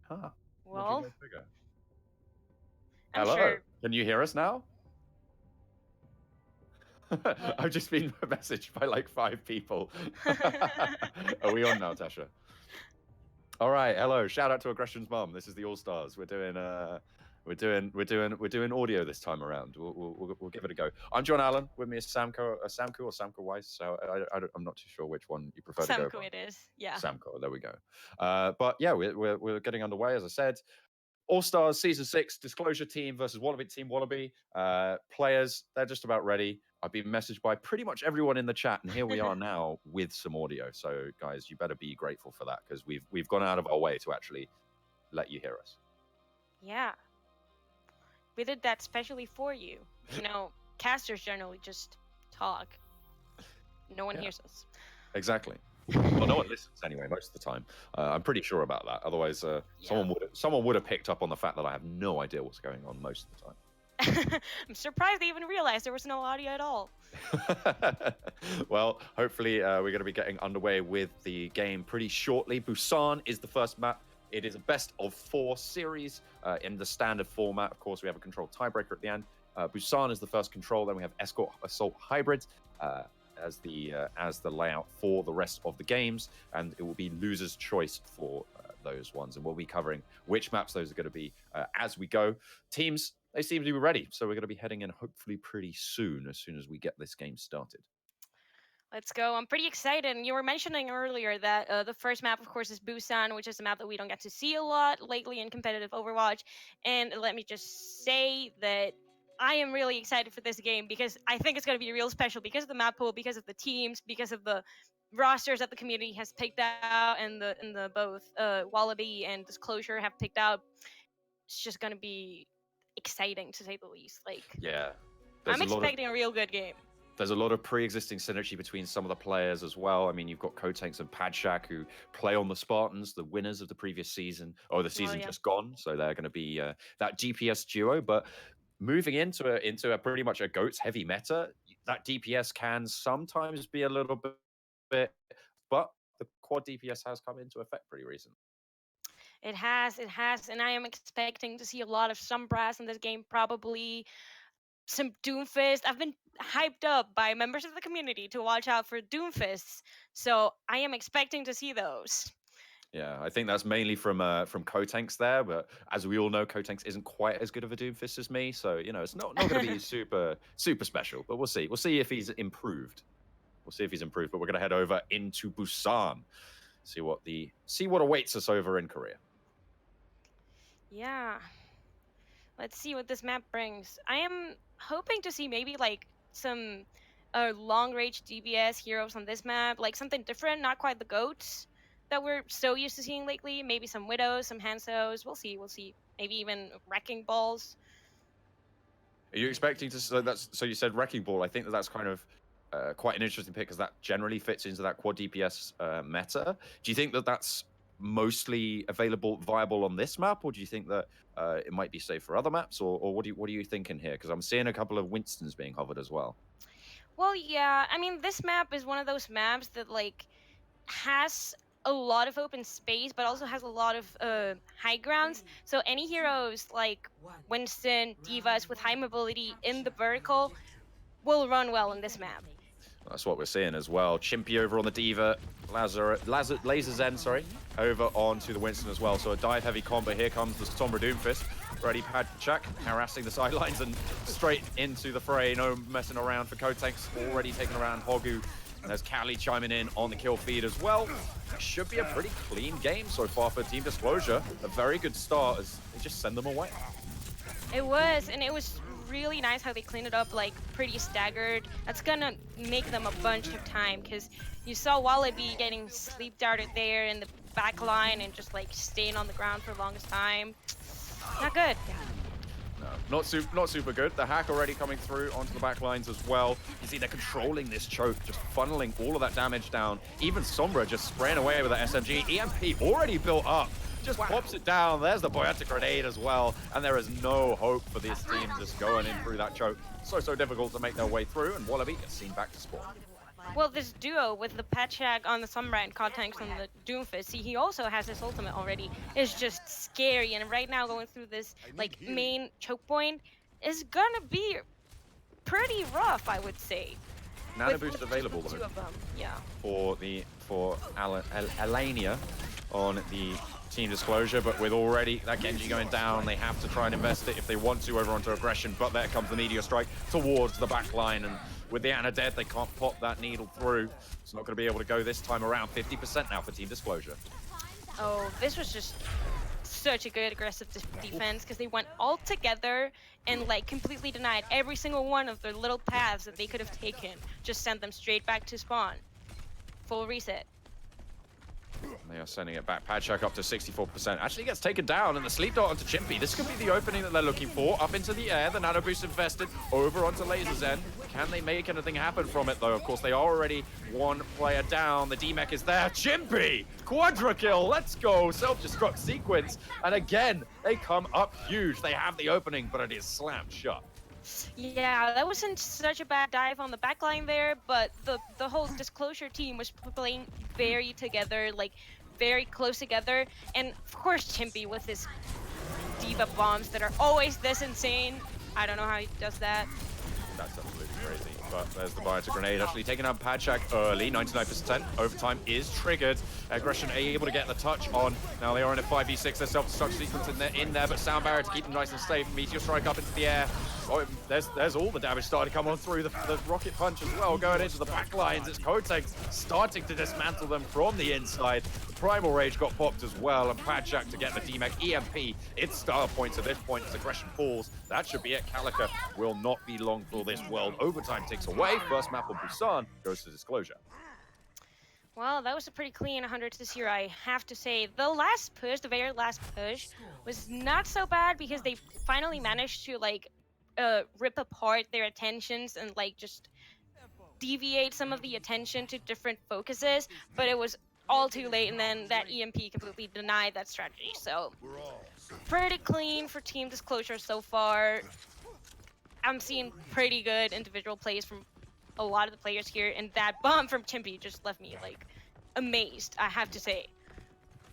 Huh. What do you Well, guys figure? I'm Hello. sure. Can you hear us now? Uh, I've just been messaged by like 5 people. Are we on now, Tasha? All right. Hello. Shout out to Aggression's mom. This is the All Stars. We're doing audio this time around. We'll give it a go. I'm John Allen. With me is Samko or Samko Weiss. So I'm not too sure which one you prefer to go Samco by. it is. Yeah. Samko. There we go. But yeah, we're getting underway. As I said, All Stars Season 6 Disclosure Team versus Wallaby Team Wallaby. Players, they're just about ready. I've been messaged by pretty much everyone in the chat, and here we are now with some audio. So, guys, you better be grateful for that because we've gone out of our way to actually let you hear us. Yeah. We did that specially for you. You know, casters generally just talk. No one Yeah, hears us. exactly. Well, no one listens anyway most of the time. I'm pretty sure about that. Otherwise, Yeah. someone would have picked up on the fact that I have no idea what's going on most of the time. I'm surprised they even realized there was no audio at all. Well, hopefully, we're going to be getting underway with the game pretty shortly. Busan is the first map. It is a best of 4 series in the standard format. Of course, we have a control tiebreaker at the end. Busan is the first control. Then we have Escort Assault Hybrid as the layout for the rest of the games, and it will be loser's choice for those ones. And we'll be covering which maps those are going to be as we go. Teams, they seem to be ready, so we're going to be heading in hopefully pretty soon as we get this game started. Let's go. I'm pretty excited. And you were mentioning earlier that the first map, of course, is Busan, which is a map that we don't get to see a lot lately in competitive Overwatch. And let me just say that I am really excited for this game because I think it's going to be real special because of the map pool, because of the teams, because of the rosters that the community has picked out, and the both Wallaby and Disclosure have picked out. It's just going to be exciting to say the least. Like, Yeah, there's I'm a lot of expecting a real good game. there's a lot of pre-existing synergy between some of the players as well. I mean, you've got Kotanks and Padshak who play on the Spartans, the winners of the previous season, or the Oh season yeah. just gone. So they're going to be that DPS duo. But moving into a pretty much a goats heavy meta, that DPS can sometimes be a little bit, but the quad DPS has come into effect pretty recently. It has, and I am expecting to see a lot of Sombras in this game, probably some Doomfist. I've been hyped up by members of the community to watch out for Doomfists, so I am expecting to see those. Yeah, I think that's mainly from Kotanks there, but as we all know, Kotanks isn't quite as good of a Doomfist as me, so it's not going to be super special. But we'll see. We'll see if he's improved. We'll see if he's improved. But we're going to head over into Busan, see what awaits us over in Korea. Yeah, let's see what this map brings. I am hoping to see maybe like some long range DBS heroes on this map, like something different, not quite the goats that we're so used to seeing lately. Maybe some widows, some Hansos. We'll see. We'll see. Maybe even wrecking balls. Are you expecting to? So you said Wrecking Ball. I think that's kind of quite an interesting pick because that generally fits into that quad DPS meta. Do you think that that's mostly viable on this map, or do you think that it might be safe for other maps, or what are you thinking here? Because I'm seeing a couple of Winstons being hovered as well. Well, yeah. I mean, this map is one of those maps that like has a lot of open space, but also has a lot of high grounds. So any heroes like Winston, Divas with high mobility in the vertical will run well in this map. That's what we're seeing as well. Chimpy over on the Diva, Laser Zen, sorry, over onto the Winston as well. So a dive heavy combo. Here comes the Sombra Doomfist. Ready Padchak harassing the sidelines and straight into the fray. No messing around for Kotanks. Already taking around Hogu. And there's Cali chiming in on the kill feed as well. It should be a pretty clean game so far for Team Disclosure. A very good start as they just send them away. It was, and it was really nice how they cleaned it up, like pretty staggered. That's gonna make them a bunch of time because you saw Wallaby getting sleep darted there in the back line and just like staying on the ground for the longest time. Not good. No, not super good. The hack already coming through onto the back lines as well. You see they're controlling this choke, just funneling all of that damage down. Even Sombra just spraying away with that SMG. EMP already built up. Just pops it down. There's the Boyatic Grenade as well. And there is no hope for this team just going in through that choke. So difficult to make their way through. And Wallaby gets seen back to spawn. Well, this duo with the Patchak on the Sombra and Cod Tanks on the Doomfist, see, he also has his ultimate already, is just scary. And right now, going through this like main choke point is gonna be pretty rough, I would say. Nano boost available two though of them, yeah. for Alania on the team disclosure, but with already that Genji going down, they have to try and invest it if they want to over onto aggression. But there comes the meteor strike towards the back line, and with the Ana dead, they can't pop that needle through. It's not going to be able to go this time around. 50% now for team disclosure. Oh, this was just such a good aggressive defense because they went all together and like completely denied every single one of their little paths that they could have taken. Just sent them straight back to spawn. Full reset. They are sending it back. Patchak up to 64%. Actually gets taken down, and the sleep dart onto Chimpy. This could be the opening that they're looking for. Up into the air, the nano boost invested over onto Laser Zen. Can they make anything happen from it, though? Of course, they are already one player down. The D-Mech is there. Chimpy! Quadra kill! Let's go! Self-destruct sequence. And again, they come up huge. They have the opening, but it is slammed shut. Yeah, that wasn't such a bad dive on the backline there, but the whole disclosure team was playing very together, like very close together. And of course Chimpy with his diva bombs that are always this insane. I don't know how he does that. That's absolutely crazy. But there's the Biotic Grenade actually taking out Patchak early, 99%. Overtime is triggered. Aggression able to get the touch on. Now they are in a 5v6. There's self-destruct sequence in there, but Sound Barrier to keep them nice and safe. Meteor Strike up into the air. Oh, there's all the damage starting to come on through. The Rocket Punch as well going into the back lines. It's Kotex starting to dismantle them from the inside. The Primal Rage got popped as well, and Patchak to get the D-Mech EMP. It's star points at this point as aggression falls. That should be it. Calica will not be long for this world. Overtime takes away. First map of Busan goes to disclosure. Well, that was a pretty clean 100 to 0, I have to say. The last push, the very last push, was not so bad because they finally managed to like rip apart their attentions and like just deviate some of the attention to different focuses, but it was all too late, and then that EMP completely denied that strategy. So pretty clean for team disclosure so far. I'm seeing pretty good individual plays from a lot of the players here, and that bomb from Chimpy just left me like amazed, I have to say.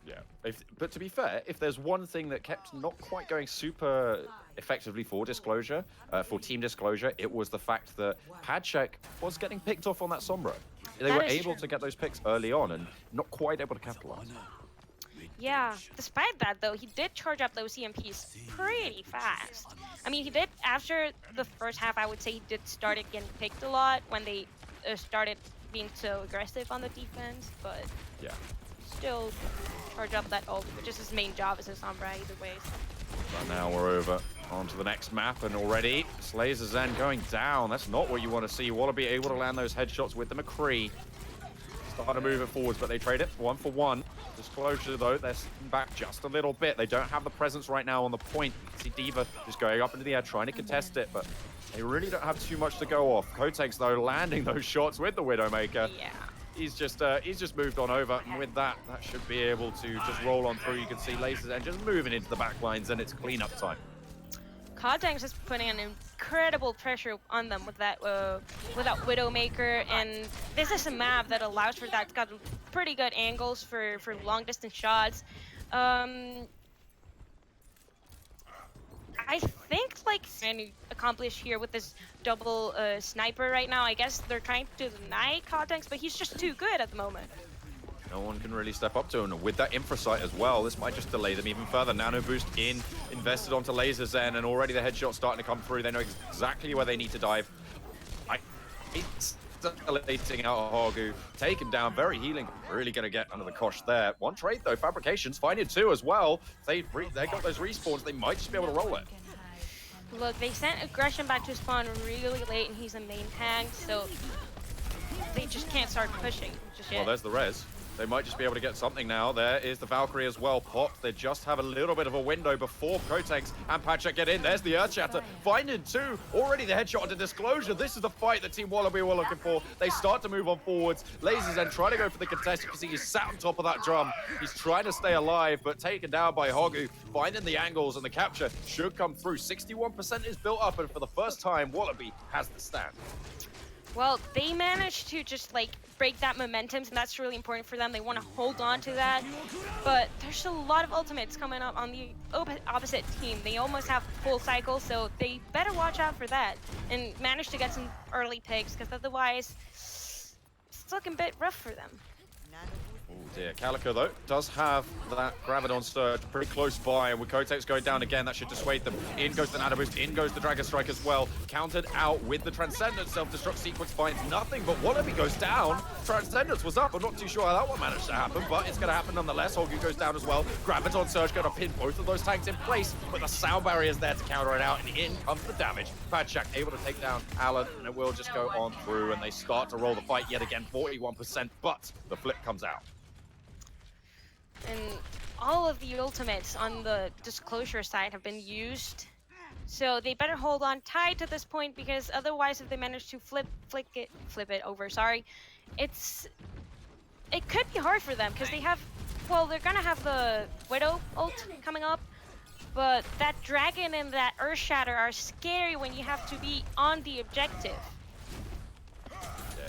Yeah, but to be fair, if there's one thing that kept not quite going super effectively for disclosure, for team disclosure, it was the fact that Patchak was getting picked off on that Sombra. They were able to get those picks early on and not quite able to capitalize. Yeah, despite that though, he did charge up those EMPs pretty fast. I mean, he did, after the first half, I would say he did start getting picked a lot when they started being so aggressive on the defense, but yeah, still charge up that ult, which is his main job as a Sombra either way. But now we're over onto the next map, and already Laser Zen going down. That's not what you want to see. Wallaby able to land those headshots with the McCree. Starting to move it forwards, but they trade it 1 for 1. Disclosure though, they're sitting back just a little bit. They don't have the presence right now on the point. You see Diva just going up into the air trying to contest it, but they really don't have too much to go off. Kotex though landing those shots with the Widowmaker. Yeah. He's just moved on over, and with that should be able to just roll on through. You can see Laser Zen just moving into the back lines, and it's cleanup time. Kotex is putting an incredible pressure on them with that Widowmaker, and this is a map that allows for that. It's got pretty good angles for long distance shots. I think like trying to accomplish here with this double sniper right now. I guess they're trying to deny Kotex, but he's just too good at the moment. No one can really step up to him. And with that infrasight as well, this might just delay them even further. Nano boost invested onto Laser Zen, and already the headshot's starting to come through. They know exactly where they need to dive. It's escalating out of Hagu. Taken down, very healing. Really going to get under the cosh there. One trade though, Fabrications finding 2 as well. They got those respawns. They might just be able to roll it. Look, they sent aggression back to spawn really late, and he's a main tank, so they just can't start pushing just yet. Well, there's the res. They might just be able to get something now. There is the Valkyrie as well popped. They just have a little bit of a window before Kotex and Patchak get in. There's the Earth Shatter. Finding 2. Already the headshot into Disclosure. This is the fight that Team Wallaby were looking for. They start to move on forwards. Laser Zen trying to go for the contest. You can see he's sat on top of that drum. He's trying to stay alive, but taken down by Hagu. Finding the angles, and the capture should come through. 61% is built up, and for the first time, Wallaby has the stand. Well, they managed to just like break that momentum, and that's really important for them. They want to hold on to that. But there's a lot of ultimates coming up on the opposite team. They almost have full cycle, so they better watch out for that and manage to get some early picks, because otherwise, it's looking a bit rough for them. Oh dear, Calico though does have that Gravidon Surge pretty close by, and with Kotex going down again, that should dissuade them. In goes the Nano Boost, in goes the Dragon Strike as well. Countered out with the Transcendence. Self-destruct sequence finds nothing, but Wallaby goes down. Transcendence was up. I'm not too sure how that one managed to happen, but it's going to happen nonetheless. Holgu goes down as well. Graviton Surge going to pin both of those tanks in place, but the sound barrier is there to counter it out, and in comes the damage. Padshak able to take down Alan, and it will just go on through, and they start to roll the fight yet again, 41%, but the flip comes out. And all of the ultimates on the Disclosure side have been used, so they better hold on tight to this point, because otherwise, if they manage to flip it over, sorry, it could be hard for them, because they have, well, they're gonna have the Widow ult coming up, but that Dragon and that Earth Shatter are scary when you have to be on the objective.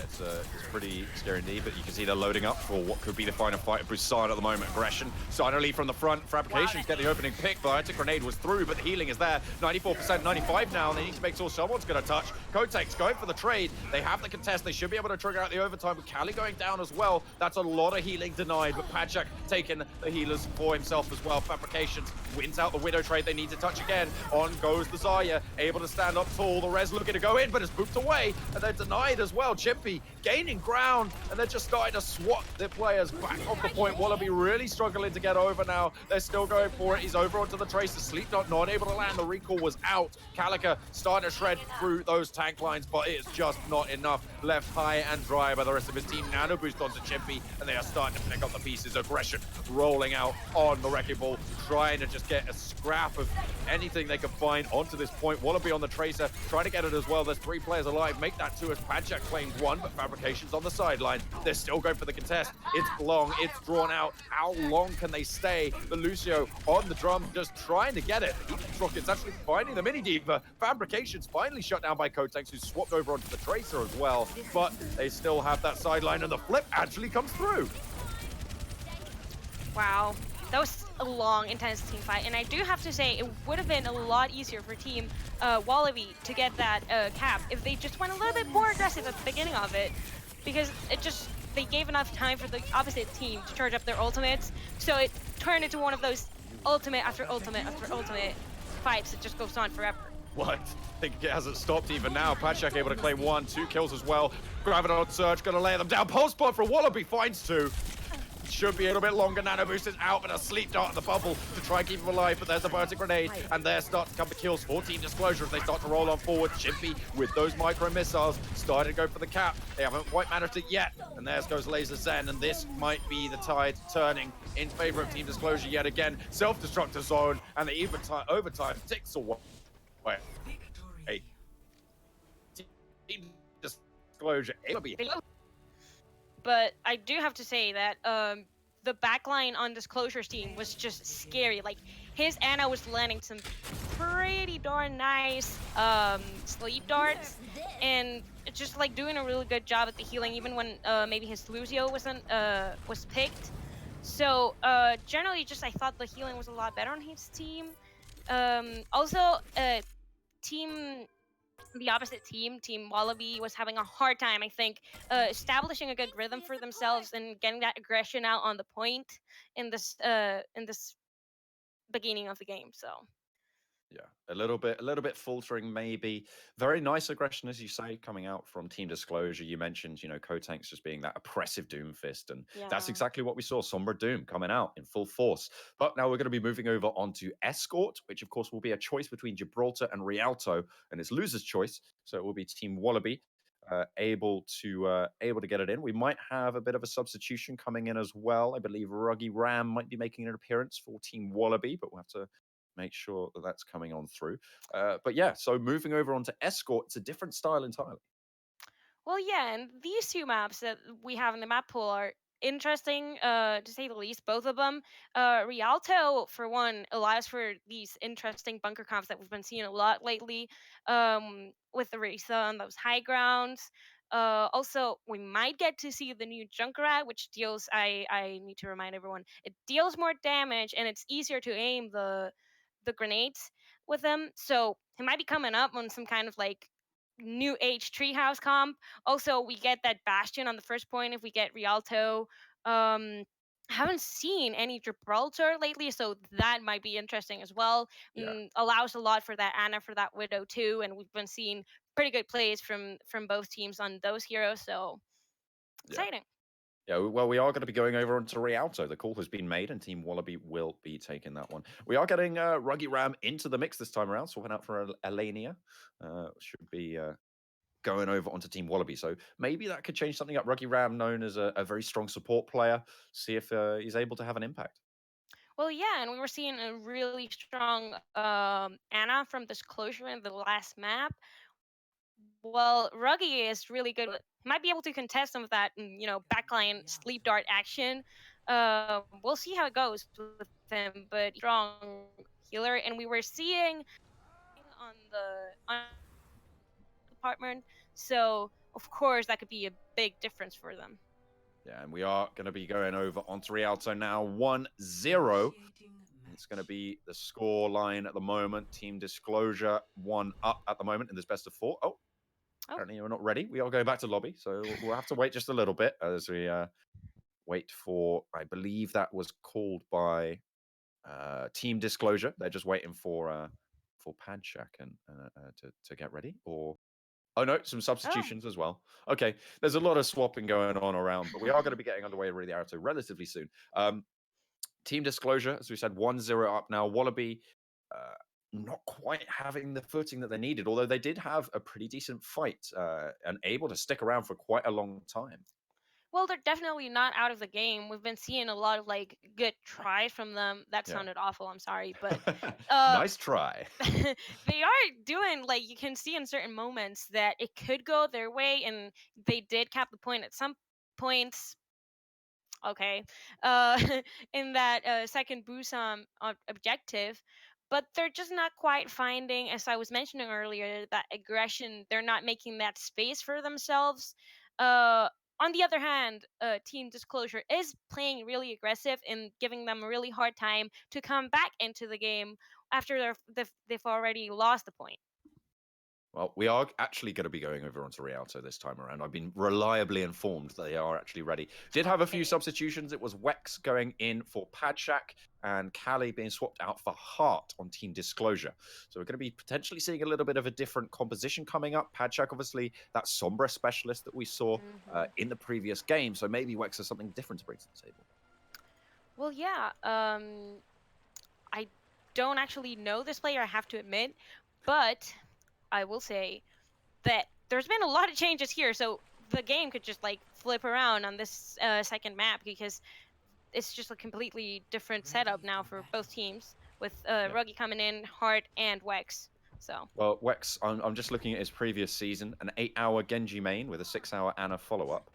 It's pretty scary indeed, but you can see they're loading up for what could be the final fight of Busan at the moment. Aggression starting to lead from the front. Fabrications get the opening pick, but the grenade was through, but the healing is there. 94%, 95 now, and they need to make sure someone's going to touch. Kotex going for the trade. They have the contest. They should be able to trigger out the overtime, with Kali going down as well. That's a lot of healing denied, but Padshak taking the healers for himself as well. Fabrications wins out the Widow trade. They need to touch again. On goes the Zarya, able to stand up tall. The Res looking to go in, but it's booped away, and they're denied as well. Chimpy gaining ground, and they're just starting to swat their players back off the point. Wallaby really struggling to get over now. They're still going for it. He's over onto the Tracer. Sleep not able to land. The recall was out. Calica starting to shred through those tank lines, but it's just not enough. Left high and dry by the rest of his team. Nano boost onto Chimpy, and they are starting to pick up the pieces. Aggression rolling out on the Wrecking Ball, trying to just get a scrap of anything they can find onto this point. Wallaby on the Tracer, trying to get it as well. There's 3 players alive. Make that 2 as Padshak claims 1, but Fabrications on the sideline. They're still going for the contest. It's long, it's drawn out. How long can they stay? The Lucio on the drum, just trying to get it. Each Rocket's actually finding the Mini Diva. Fabrications finally shut down by Kotex, who swapped over onto the Tracer as well. But they still have that sideline, and the flip actually comes through. Wow, that was a long, intense team fight, and I do have to say it would have been a lot easier for Team Wallaby to get that cap if they just went a little bit more aggressive at the beginning of it, because they gave enough time for the opposite team to charge up their ultimates, so it turned into one of those ultimate after ultimate after ultimate fights that just goes on forever. What? I think it hasn't stopped even now. Padshak able to claim 1, 2 kills as well. Graviton Surge gonna lay them down. Pulse Pod for Wallaby finds 2. Should be a little bit longer. Nano Boost is out, but a sleep dart in the bubble to try and keep him alive. But there's the Vertic Grenade, and there start to come the kills. 14 Disclosure as they start to roll on forward. Chimpy with those micro missiles started to go for the cap. They haven't quite managed it yet. And there goes Laser Zen, and this might be the tide turning in favor of Team Disclosure yet again. Self-destructor zone, and the overtime ticks away. Hey, Team Disclosure. But I do have to say that the backline on Disclosure's team was just scary. Like, his Ana was landing some pretty darn nice sleep darts, and just like doing a really good job at the healing, even when maybe his Lucio was picked. So generally, just I thought the healing was a lot better on his team. Also, the opposite team, Team Wallaby, was having a hard time, I think, establishing a good rhythm for themselves and getting that aggression out on the point in this beginning of the game. So Yeah, a little bit faltering maybe. Very nice aggression, as you say, coming out from Team Disclosure. You mentioned, Kotanks just being that oppressive Doomfist, and that's yeah. exactly what we saw. Sombra Doom coming out in full force. But now we're going to be moving over onto Escort, which of course will be a choice between Gibraltar and Rialto, and it's loser's choice. So it will be Team Wallaby able to get it in. We might have a bit of a substitution coming in as well. I believe Ruggy Ram might be making an appearance for Team Wallaby, but we'll have to make sure that that's coming on through. But yeah, so moving over onto Escort, it's a different style entirely. Well, yeah, and these 2 maps that we have in the map pool are interesting, to say the least, both of them. Rialto, for one, allows for these interesting bunker comps that we've been seeing a lot lately, with the Risa on those high grounds. Also, we might get to see the new Junkrat, which deals. I need to remind everyone, it deals more damage and it's easier to aim the grenades with them. So he might be coming up on some kind of like new age treehouse comp. Also, we get that Bastion on the first point if we get Rialto. Um, haven't seen any Gibraltar lately, so that might be interesting as well. Yeah, Allows a lot for that Ana, for that Widow too, and we've been seeing pretty good plays from both teams on those heroes. So yeah. exciting. Yeah, well, we are going to be going over onto Rialto. The call has been made, and Team Wallaby will be taking that one. We are getting Ruggy Ram into the mix this time around, swapping out for Alania. Should be going over onto Team Wallaby. So maybe that could change something up. Ruggy Ram, known as a very strong support player, see if he's able to have an impact. Well, yeah, and we were seeing a really strong Ana from Disclosure in the last map. Well, Ruggy is really good. Might be able to contest some of that, backline sleep dart action. We'll see how it goes with him, but strong healer, and we were seeing on the department. So of course that could be a big difference for them. Yeah, and we are going to be going over onto Rialto now, 1-0. It's going to be the score line at the moment. Team Disclosure 1 up at the moment in this best of 4. Oh, Oh, apparently you're not ready. We are going back to lobby, so we'll have to wait just a little bit as we wait for, I believe that was called by Team Disclosure. They're just waiting for Padshak and to get ready. Or oh no, some oh. substitutions as well. Okay, there's a lot of swapping going on around, but we are going to be getting underway with the Naruto relatively soon. Team Disclosure, as we said, 1-0 up now. Wallaby not quite having the footing that they needed, although they did have a pretty decent fight and able to stick around for quite a long time. Well, they're definitely not out of the game. We've been seeing a lot of like good tries from them. That Yeah. sounded awful. I'm sorry, but uh, Nice try. they are doing, like, you can see in certain moments that it could go their way, and they did cap the point at some points. Okay, uh, in that second Busan objective, but they're just not quite finding, as I was mentioning earlier, that aggression. They're not making that space for themselves. Uh, on the other hand, Team Disclosure is playing really aggressive and giving them a really hard time to come back into the game after they've already lost the point. Well, we are actually going to be going over onto Rialto this time around. I've been reliably informed that they are actually ready. Did have a few Okay. substitutions. It was Wex going in for Padshak and Callie being swapped out for Hart on Team Disclosure. So we're going to be potentially seeing a little bit of a different composition coming up. Padshak, obviously, that Sombra specialist that we saw Hmm. in the previous game. So maybe Wex has something different to bring to the table. Well, yeah. I don't actually know this player, I have to admit, but I will say that there's been a lot of changes here, so the game could just like flip around on this second map, because it's just a completely different setup now for both teams with Yeah. Ruggy coming in, Hart and Wex. So Well, Wex, I'm just looking at his previous season, an 8-hour Genji main with a 6-hour Ana follow-up.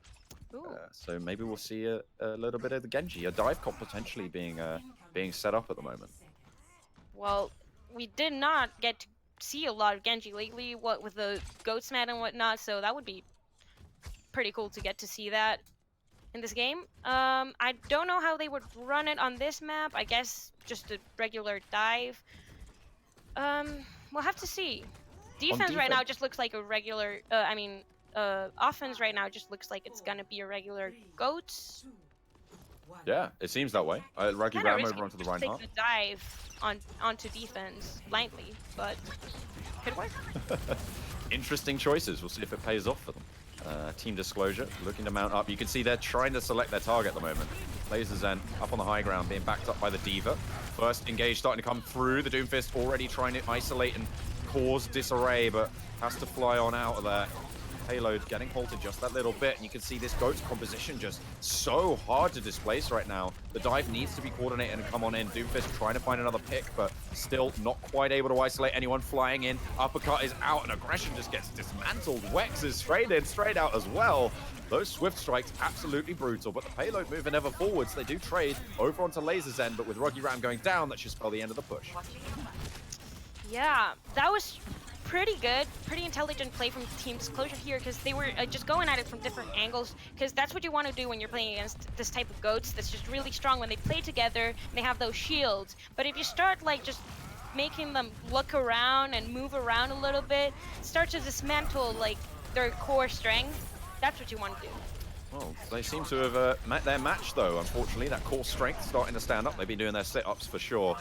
ooh. So maybe we'll see a little bit of the Genji, a dive comp potentially being set up at the moment. Well, we did not get to see a lot of Genji lately, what with the goat's mat and whatnot, so that would be pretty cool to get to see that in this game. I don't know how they would run it on this map. I guess just a regular dive. We'll have to see. Defense right now just looks like a regular. Offense right now just looks like it's gonna be a regular goat. Yeah, it seems that way. Raggy Kinda Ram risky over onto the to just take Reinhardt. the dive onto defense blindly, but could work. Interesting choices. We'll see if it pays off for them. Team Disclosure looking to mount up. You can see they're trying to select their target at the moment. Laser Zen up on the high ground, being backed up by the Diva. First engage starting to come through. The Doomfist already trying to isolate and cause disarray, but has to fly on out of there. Payload getting halted just that little bit, and you can see this goat's composition just so hard to displace right now. The dive needs to be coordinated and come on in. Doomfist trying to find another pick, but still not quite able to isolate anyone. Flying in, uppercut is out, and aggression just gets dismantled. Wex is straight in, straight out as well. Those swift strikes, absolutely brutal, but the payload moving ever forwards. They do trade over onto Laser Zen, but with Ruggy Ram going down, that should spell the end of the push. Yeah, that was pretty good, pretty intelligent play from Team Disclosure here, because they were just going at it from different angles, because that's what you want to do when you're playing against this type of goats that's just really strong when they play together and they have those shields. But if you start like just making them look around and move around a little bit, start to dismantle like their core strength, that's what you want to do. Well, they seem to have met their match, though. Unfortunately, that core strength starting to stand up. They've been doing their sit-ups for sure.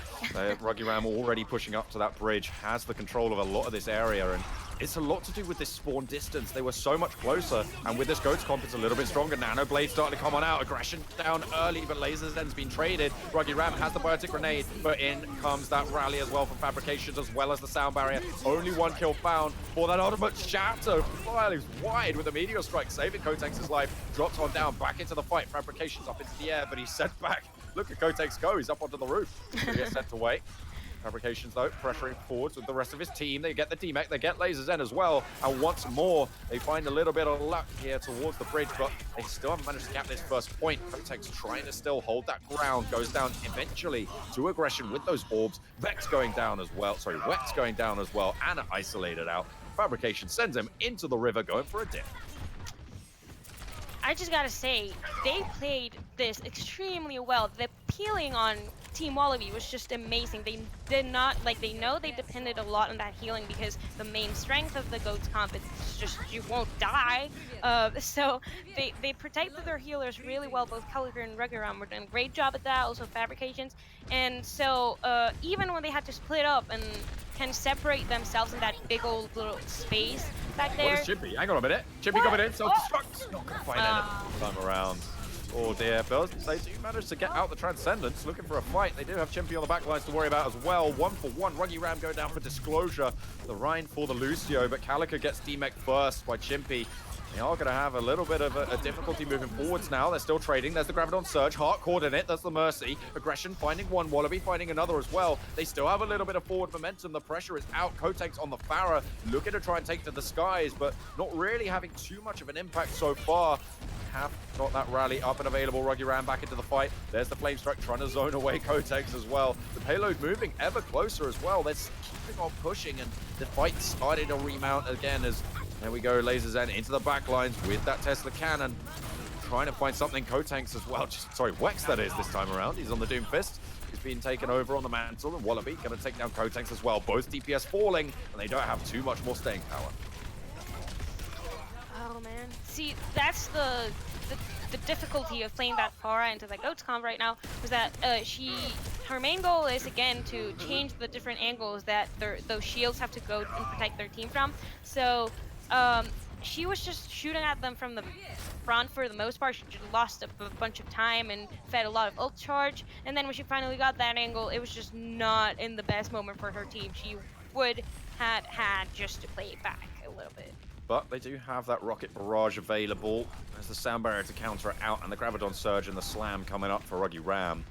Ruggy Ram already pushing up to that bridge, has the control of a lot of this area, and it's a lot to do with this spawn distance. They were so much closer, and with this Goats comp, it's a little bit stronger. Nano Blade starting to come on out. Aggression down early, but Laser Zen's been traded. Ruggy Ram has the Biotic Grenade, but in comes that rally as well from Fabrications, as well as the Sound Barrier. Only one kill found for that ultimate Shatter. Flies wide with a Meteor Strike, saving Kotek's life. Drops on down, back into the fight. Fabrications up into the air, but he's sent back. Look at Kotek's go. He's up onto the roof. He gets sent away. Fabrications, though, pressuring forwards with the rest of his team. They get the D-Mech, they get Laser Zen as well. And once more, they find a little bit of luck here towards the bridge, but they still haven't managed to cap this first point. Kotek's trying to still hold that ground. Goes down eventually to aggression with those orbs. Vex going down as well. Sorry, Wex going down as well, and isolated out. Fabrication sends him into the river, going for a dip. I just gotta say, they played this extremely well. The peeling on Team Wallaby was just amazing. They did not, like, they know they depended a lot on that healing because the main strength of the Goats comp is just you won't die. So they protected their healers really well. Both Calico and Ruggy Ram were doing a great job at that, also Fabrications. And so even when they had to split up and can separate themselves in that big old little space back there. What is Chimpy? Hang on a minute. Chimpy coming in, self-destruct. Not gonna find anything time around. Oh dear, but they do manage to get out the Transcendence, looking for a fight. They do have Chimpy on the back lines to worry about as well. 1-for-1, Ruggy Ram go down for Disclosure. The Rhine for the Lucio, but Calico gets D-Mech first by Chimpy. They are going to have a little bit of a difficulty moving forwards now. They're still trading. There's the Graviton Surge. Heart caught in it. That's the Mercy. Aggression finding one. Wallaby finding another as well. They still have a little bit of forward momentum. The pressure is out. Kotek's on the Farah, looking to try and take to the skies, but not really having too much of an impact so far. Have got that rally up and available. Ruggy Ram back into the fight. There's the Flame Strike trying to zone away Kotek's as well. The payload moving ever closer as well. They're keeping on pushing, and the fight started to remount again as there we go. Laser Zen into the back lines with that Tesla cannon. Trying to find something. Kotek's as well. Sorry, Wex that is this time around. He's on the Doom Fist. He's being taken over on the mantle, and Wallaby going to take down Kotek's as well. Both DPS falling, and they don't have too much more staying power. Oh man, see, that's the difficulty of playing that Farah into the Goats comp right now, was that her main goal is again to change the different angles that those shields have to go and protect their team from. So she was just shooting at them from the front for the most part. She just lost a bunch of time and fed a lot of ult charge, and then when she finally got that angle, it was just not in the best moment for her team. She would had just to play it back a little bit. But they do have that Rocket Barrage available. There's the Sound Barrier to counter it out, and the Graviton Surge and the Slam coming up for Ruggy Ram.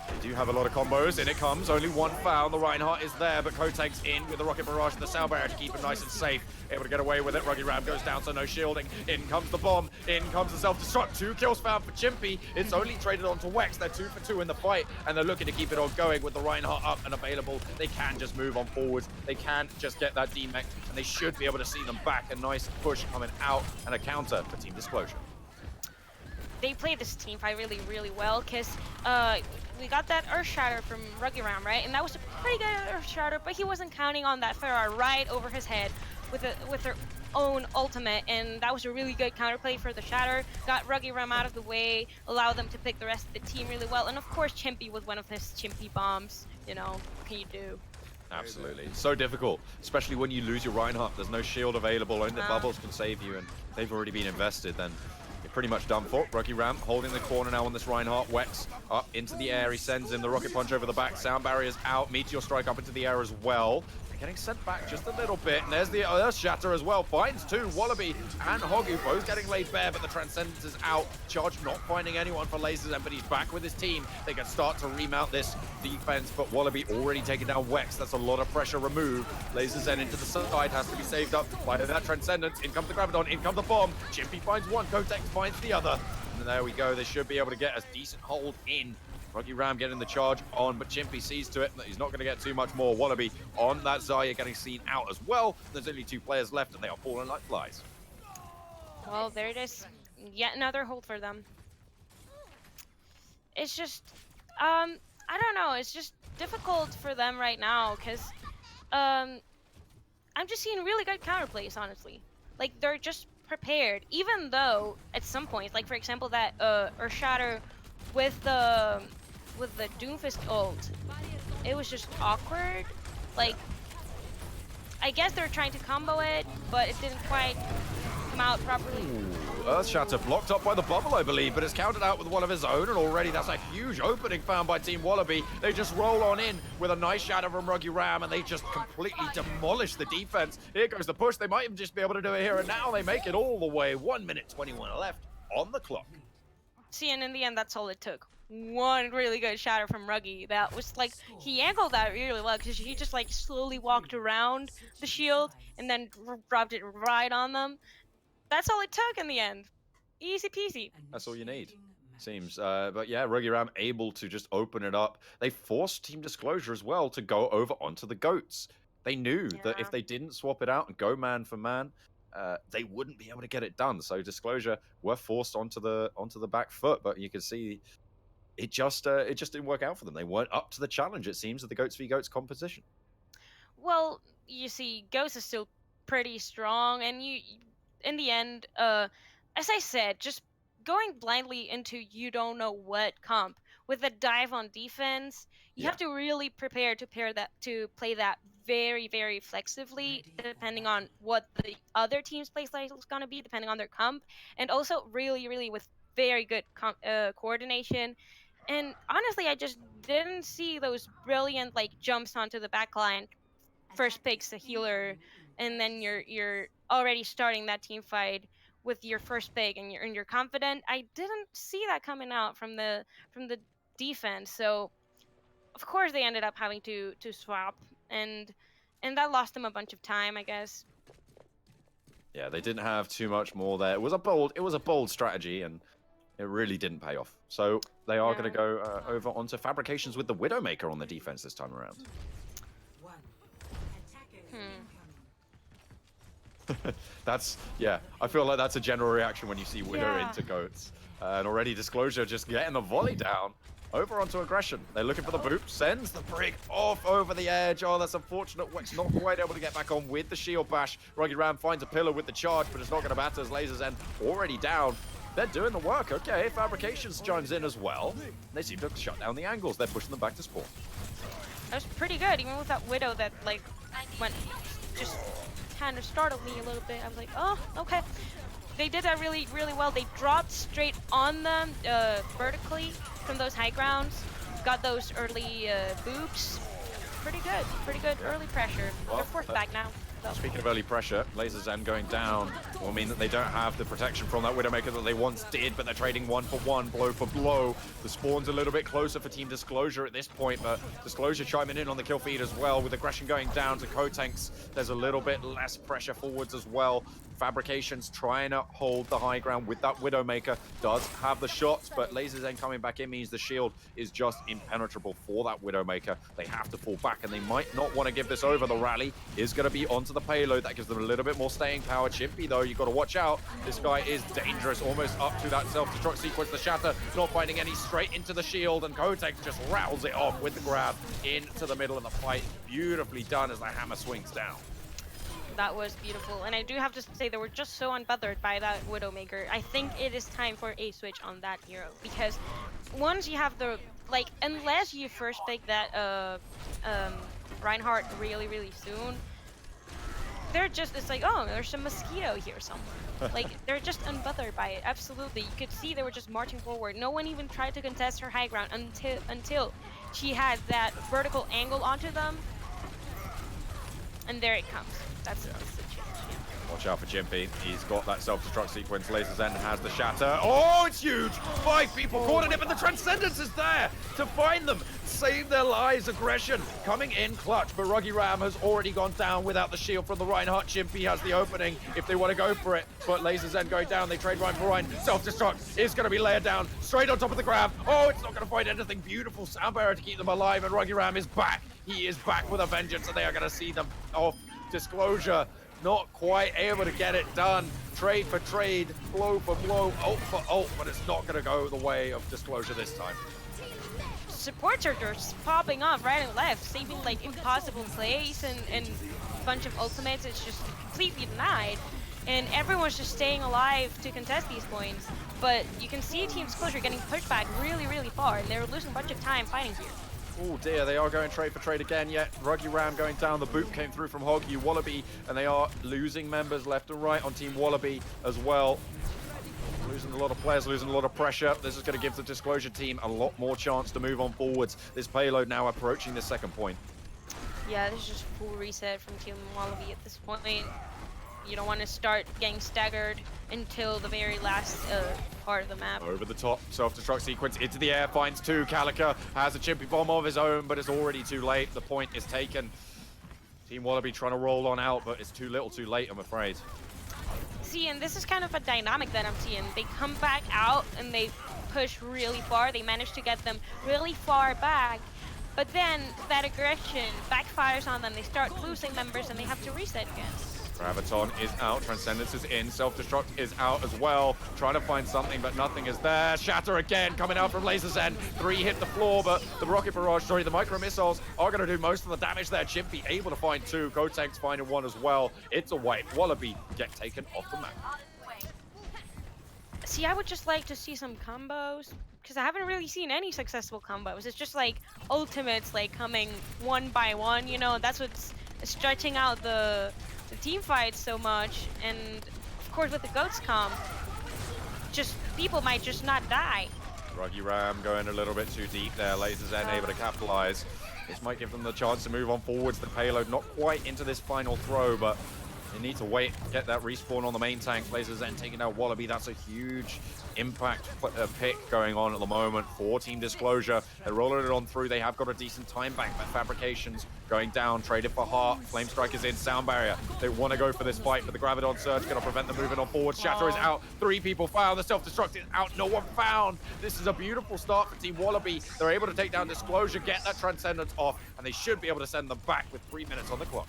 They do have a lot of combos. In it comes. Only one foul. The Reinhardt is there, but Kotek's in with the Rocket Barrage and the Sound Barrier to keep him nice and safe. Able to get away with it. Ruggy Ram goes down, so no shielding. In comes the bomb. In comes the self-destruct. 2 kills found for Chimpy. It's only traded on to Wex. They're 2 for 2 in the fight, and they're looking to keep it on going with the Reinhardt up and available. They can just move on forwards. They can just get that D-Mech, and they should be able to see them back. A nice push coming out and a counter for Team Disclosure. They played this team fight really, really well, because we got that Earth Shatter from Ruggy Ram, right? And that was a pretty good Earth Shatter, but he wasn't counting on that Farah right over his head with her own ultimate, and that was a really good counterplay for the Shatter. Got Ruggy Ram out of the way, allowed them to pick the rest of the team really well, and of course Chimpy was one of his Chimpy bombs. You know, what can you do? Absolutely. So difficult, especially when you lose your Reinhardt. There's no shield available, only the bubbles can save you, and they've already been invested. Then you're pretty much done for. Ruggy Ram holding the corner now on this Reinhardt. Wex up into the air. He sends in the Rocket Punch over the back. Sound Barrier's out. Meteor Strike up into the air as well. Getting sent back just a little bit, and there's the Earth Shatter as well. Finds 2, Wallaby and Hoggy both getting laid bare, but the Transcendence is out. Charge not finding anyone for Laser Zen, but he's back with his team. They can start to remount this defense, but Wallaby already taking down Wex. That's a lot of pressure removed. Laser Zen into the side, has to be saved up by that Transcendence. In comes the Graviton, in comes the bomb. Chimpy finds one, Kotek finds the other. there we go. They should be able to get a decent hold in. Ruggy Ram getting the charge on, but Chimpy sees to it that he's not going to get too much more. Wallaby on that Zarya getting seen out as well. There's only 2 players left, and they are falling like flies. Well, there it is. Yet another hold for them. It's just, I don't know. It's just difficult for them right now because, I'm just seeing really good counterplays, honestly. Like, they're just prepared, even though at some points, like for example that Earthshatter with the Doomfist ult, it was just awkward. Like, I guess they're trying to combo it, but it didn't quite come out properly. Earthshatter blocked up by the bubble, I believe, but it's countered out with one of his own, and already that's a huge opening found by Team Wallaby. They just roll on in with a nice shatter from Ruggy Ram, and they just completely demolish the defense. Here goes the push. They might even just be able to do it here and now. They make it all the way. 1 minute 21 left on the clock. See, and in the end, that's all it took. One really good shatter from Ruggy. That was like, he angled that really well because he just like slowly walked around the shield and then dropped it right on them. That's all it took in the end. Easy peasy. That's all you need, seems. But yeah, Ruggy Ram able to just open it up. They forced Team Disclosure as well to go over onto the goats. They knew that if they didn't swap it out and go man for man, they wouldn't be able to get it done. So Disclosure were forced onto the back foot. But you can see it just didn't work out for them. They weren't up to the challenge, it seems, of the Goats v Goats competition. Well, you see, Ghost is still pretty strong, and you, in the end, as I said, just going blindly into you don't know what comp with a dive on defense, you have to really prepare to play that very, very flexibly, depending on what the other team's play style is going to be, depending on their comp, and also really, really with very good coordination. And honestly, I just didn't see those brilliant like jumps onto the backline, first picks a healer, and then you're already starting that team fight with your first pick and you're confident. I didn't see that coming out from the defense. So of course they ended up having to swap, and that lost them a bunch of time, I guess. Yeah, they didn't have too much more there. It was a bold strategy, and it really didn't pay off. So they are going to go over onto Fabrications with the Widowmaker on the defense this time around. That's, I feel like that's a general reaction when you see Widow into Goats. And already Disclosure just getting the volley down over onto Aggression. They're looking for the boop, sends the brick off over the edge. Oh, that's unfortunate. Wex not quite able to get back on with the shield bash. Ruggy Ram finds a pillar with the charge, but it's not going to matter as Laser's End already down. They're doing the work. Okay, Fabrications chimes in as well. They seem to have shut down the angles. They're pushing them back to spawn. That was pretty good, even with that Widow that like went, just kind of startled me a little bit. I was like, oh, okay. They did that really, really well. They dropped straight on them vertically from those high grounds. Got those early boops. Pretty good early pressure. Well, they're fourth back now. So. Speaking of early pressure, Laser's End going down will mean that they don't have the protection from that Widowmaker that they once did, but they're trading one for one, blow for blow. The spawn's a little bit closer for Team Disclosure at this point, but Disclosure chiming in on the kill feed as well. With Aggression going down to Kotanks, there's a little bit less pressure forwards as well. Fabrications trying to hold the high ground with that Widowmaker. Does have the shots, but Laser's End coming back in means the shield is just impenetrable for that Widowmaker. They have to fall back, and they might not want to give this over. The rally is going to be onto the payload. That gives them a little bit more staying power. Chimpy, though, you've got to watch out. This guy is dangerous, almost up to that self-destruct sequence. The shatter not finding any, straight into the shield, and Kotek just rattles it off with the grab into the middle of the fight. Beautifully done as the hammer swings down. That was beautiful, and I do have to say they were just so unbothered by that Widowmaker. I think it is time for a switch on that hero, because once you have the, like, unless you first pick that Reinhardt really, really soon, they're just, it's like, oh, there's a mosquito here somewhere. Like, they're just unbothered by it, absolutely. You could see they were just marching forward. No one even tried to contest her high ground until she had that vertical angle onto them. And there it comes. That's the situation. Watch Watch out for Jimpy. He's got that self-destruct sequence. Laser's End has the shatter. Oh, it's huge! 5 people caught in it, but the Transcendence is there to find them, save their lives. Aggression coming in clutch, but Ruggy Ram has already gone down without the shield from the Reinhardt. Jimpy has the opening if they want to go for it, but Laser's End going down. They trade Ryan for Ryan. Self-destruct is going to be layered down straight on top of the grab. Oh, it's not going to find anything. Beautiful sound barrier to keep them alive, and Ruggy Ram is back. He is back with a vengeance, and they are going to see them off. Disclosure not quite able to get it done. Trade for trade, blow for blow, ult for ult, but it's not going to go the way of Disclosure this time. Supports are just popping off right and left, saving like impossible plays, and a bunch of ultimates. It's just completely denied, and everyone's just staying alive to contest these points. But you can see Team Disclosure getting pushed back really, really far, and they're losing a bunch of time fighting here. Oh dear, they are going trade for trade again, yet Ruggy Ram going down. The boot came through from Hoggy Wallaby, and they are losing members left and right on Team Wallaby as well. Losing a lot of players, losing a lot of pressure. This is going to give the Disclosure team a lot more chance to move on forwards. This payload now approaching the second point. Yeah, this is just full reset from Team Wallaby at this point. You don't want to start getting staggered until the very last part of the map. Over the top, self-destruct sequence into the air, finds 2. Calica has a Chimpy bomb of his own, but it's already too late. The point is taken. Team Wallaby trying to roll on out, but it's too little too late, I'm afraid. See, and this is kind of a dynamic that I'm seeing. They come back out and they push really far. They manage to get them really far back. But then that aggression backfires on them. They start losing members and they have to reset again. Graviton is out, Transcendence is in, Self-Destruct is out as well. Trying to find something, but nothing is there. Shatter again, coming out from Laser's End. 3 hit the floor, but the rocket barrage, sorry, the micro missiles are going to do most of the damage there. Chimpy able to find 2. Gotank's finding 1 as well. It's a wipe. Wallaby get taken off the map. See, I would just like to see some combos, because I haven't really seen any successful combos. It's just like ultimates like coming one by one, you know, that's what's stretching out the team fights so much. And of course with the Goats comp, just people might just not die. Ruggy Ram going a little bit too deep there. Laser's End able to capitalize. This might give them the chance to move on forwards. The payload not quite into this final throw, but they need to wait, get that respawn on the main tank. Laser's End taking out Wallaby. That's a huge impact pick going on at the moment for Team Disclosure. They're rolling it on through. They have got a decent time back, but Fabrications going down, traded for Heart. Flame Strike is in, Sound Barrier. They want to go for this fight, but the Graviton Surge going to prevent them moving on forward. Shatter is out. 3 people found. The Self-Destruct is out. No one found. This is a beautiful start for Team Wallaby. They're able to take down Disclosure, get that Transcendence off, and they should be able to send them back with 3 minutes on the clock.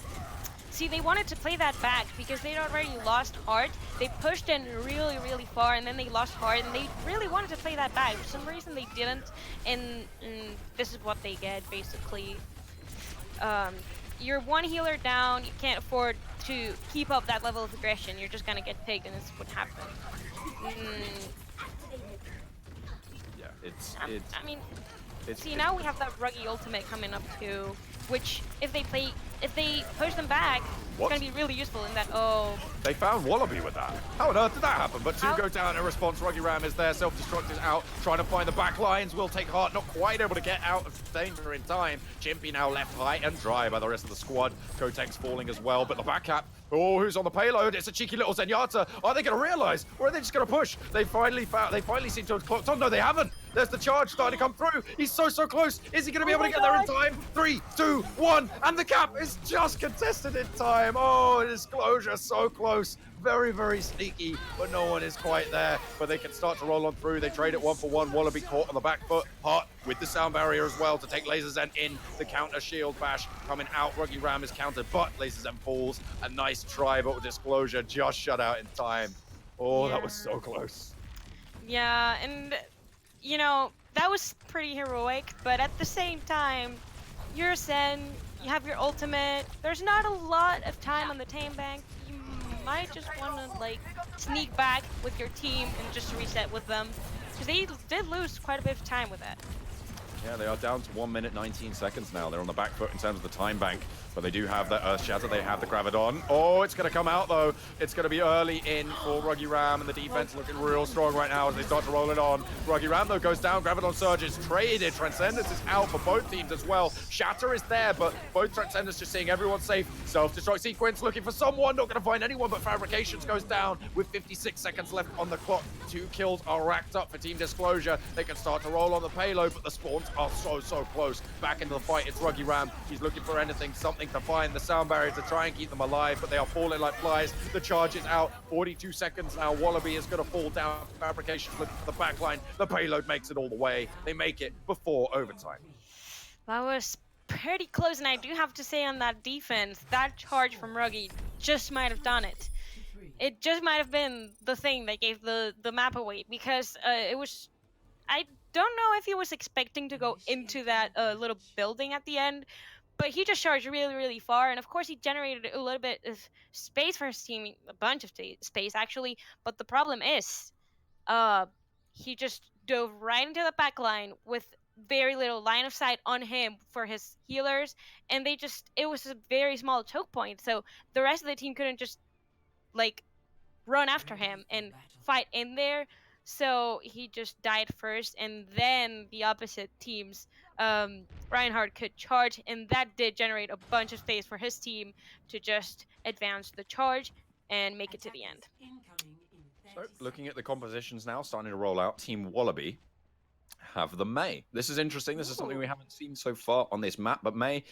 See, they wanted to play that back because they'd already lost Heart. They pushed in really, really far, and then they lost Heart, and they really wanted to play that back. For some reason, they didn't, and this is what they get, basically. You're 1 healer down. You can't afford to keep up that level of aggression. You're just gonna get picked, and this is what happened. Yeah, I mean, see, now we have that Ruggy ultimate coming up too, which if they push them back, it's gonna be really useful in that. Oh, they found Wallaby with that. How on earth did that happen? But 2 go down in response. Ruggy Ram is there. Self-Destruct is out, trying to find the back lines. Will take Heart, not quite able to get out of danger in time. Chimpy now left high and dry by the rest of the squad. Kotek's falling as well, but the back cap. Oh, who's on the payload? It's a cheeky little Zenyatta. Are they going to realize? Or are they just going to push? They finally seem to have clocked on. No, they haven't. There's the charge starting to come through. He's so close. Is he going to be able to get there in time? 3, 2, 1, and the cap is just contested in time. Oh, Disclosure so close. Very, very sneaky, but no one is quite there. But they can start to roll on through. They trade it 1 for 1. Wallaby caught on the back foot. Heart with the sound barrier as well to take Laser's End in. The counter shield bash coming out. Ruggy Ram is countered, but Laser's End falls. A nice try, but Disclosure just shut out in time. Oh, yeah. That was so close. Yeah, and you know, that was pretty heroic, but at the same time, you're Zen, you have your ultimate. There's not a lot of time on the tame bank. You might just want to like sneak back with your team and just reset with them, because they did lose quite a bit of time with that. Yeah, they are down to 1 minute 19 seconds now. They're on the back foot in terms of the time bank, but they do have that Earth Shatter. They have the Gravidon. Oh, it's going to come out, though. It's going to be early in for Ruggy Ram, and the defense looking real strong right now as they start to roll it on. Ruggy Ram, though, goes down. Gravidon surges. Traded. Transcendence is out for both teams as well. Shatter is there, but both Transcendence just seeing everyone safe. Self-destruct sequence, looking for someone. Not going to find anyone, but Fabrications goes down with 56 seconds left on the clock. 2 kills are racked up for Team Disclosure. They can start to roll on the payload, but the spawns are so close. Back into the fight, it's Ruggy Ram. He's looking for anything, something to find the sound barrier to try and keep them alive, but they are falling like flies. The charge is out. 42 seconds now. Wallaby is going to fall down. Fabrications looking for the backline. The payload makes it all the way. They make it before overtime. That was pretty close, and I do have to say on that defense, that charge from Ruggy just might have done it. It just might have been the thing that gave the map away, because it was... I don't know if he was expecting to go into that little building at the end, but he just charged really far, and of course he generated a little bit of space for his team, a bunch of space actually, but the problem is he just dove right into the back line with very little line of sight on him for his healers, and it was a very small choke point, so the rest of the team couldn't just like run after him and fight in there. So he just died first, and then the opposite team's Reinhardt could charge, and that did generate a bunch of space for his team to just advance the charge and make it to the end. So looking at the compositions now, starting to roll out, Team Wallaby have the Mei. This is interesting. This is something we haven't seen so far on this map, but Mei,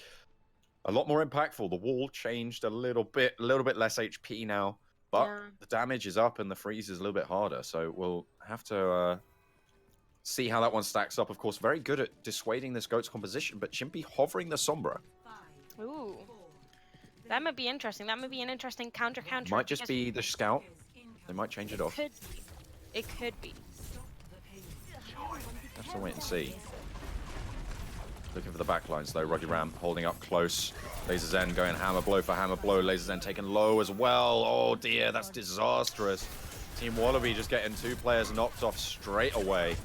a lot more impactful. The wall changed a little bit less HP now. But the damage is up and the freeze is a little bit harder. So we'll have to see how that one stacks up. Of course, very good at dissuading this Goat's composition, but Chimpy hovering the Sombra. Ooh. That might be interesting. That might be an interesting counter. Might just be the scout. They might change it off. It could be. Have to wait and see. Looking for the backlines though. Ruggy Ram holding up close. Laser Zen going hammer blow for hammer blow. Laser Zen taken low as well. Oh dear, that's disastrous. Team Wallaby just getting 2 players knocked off straight away.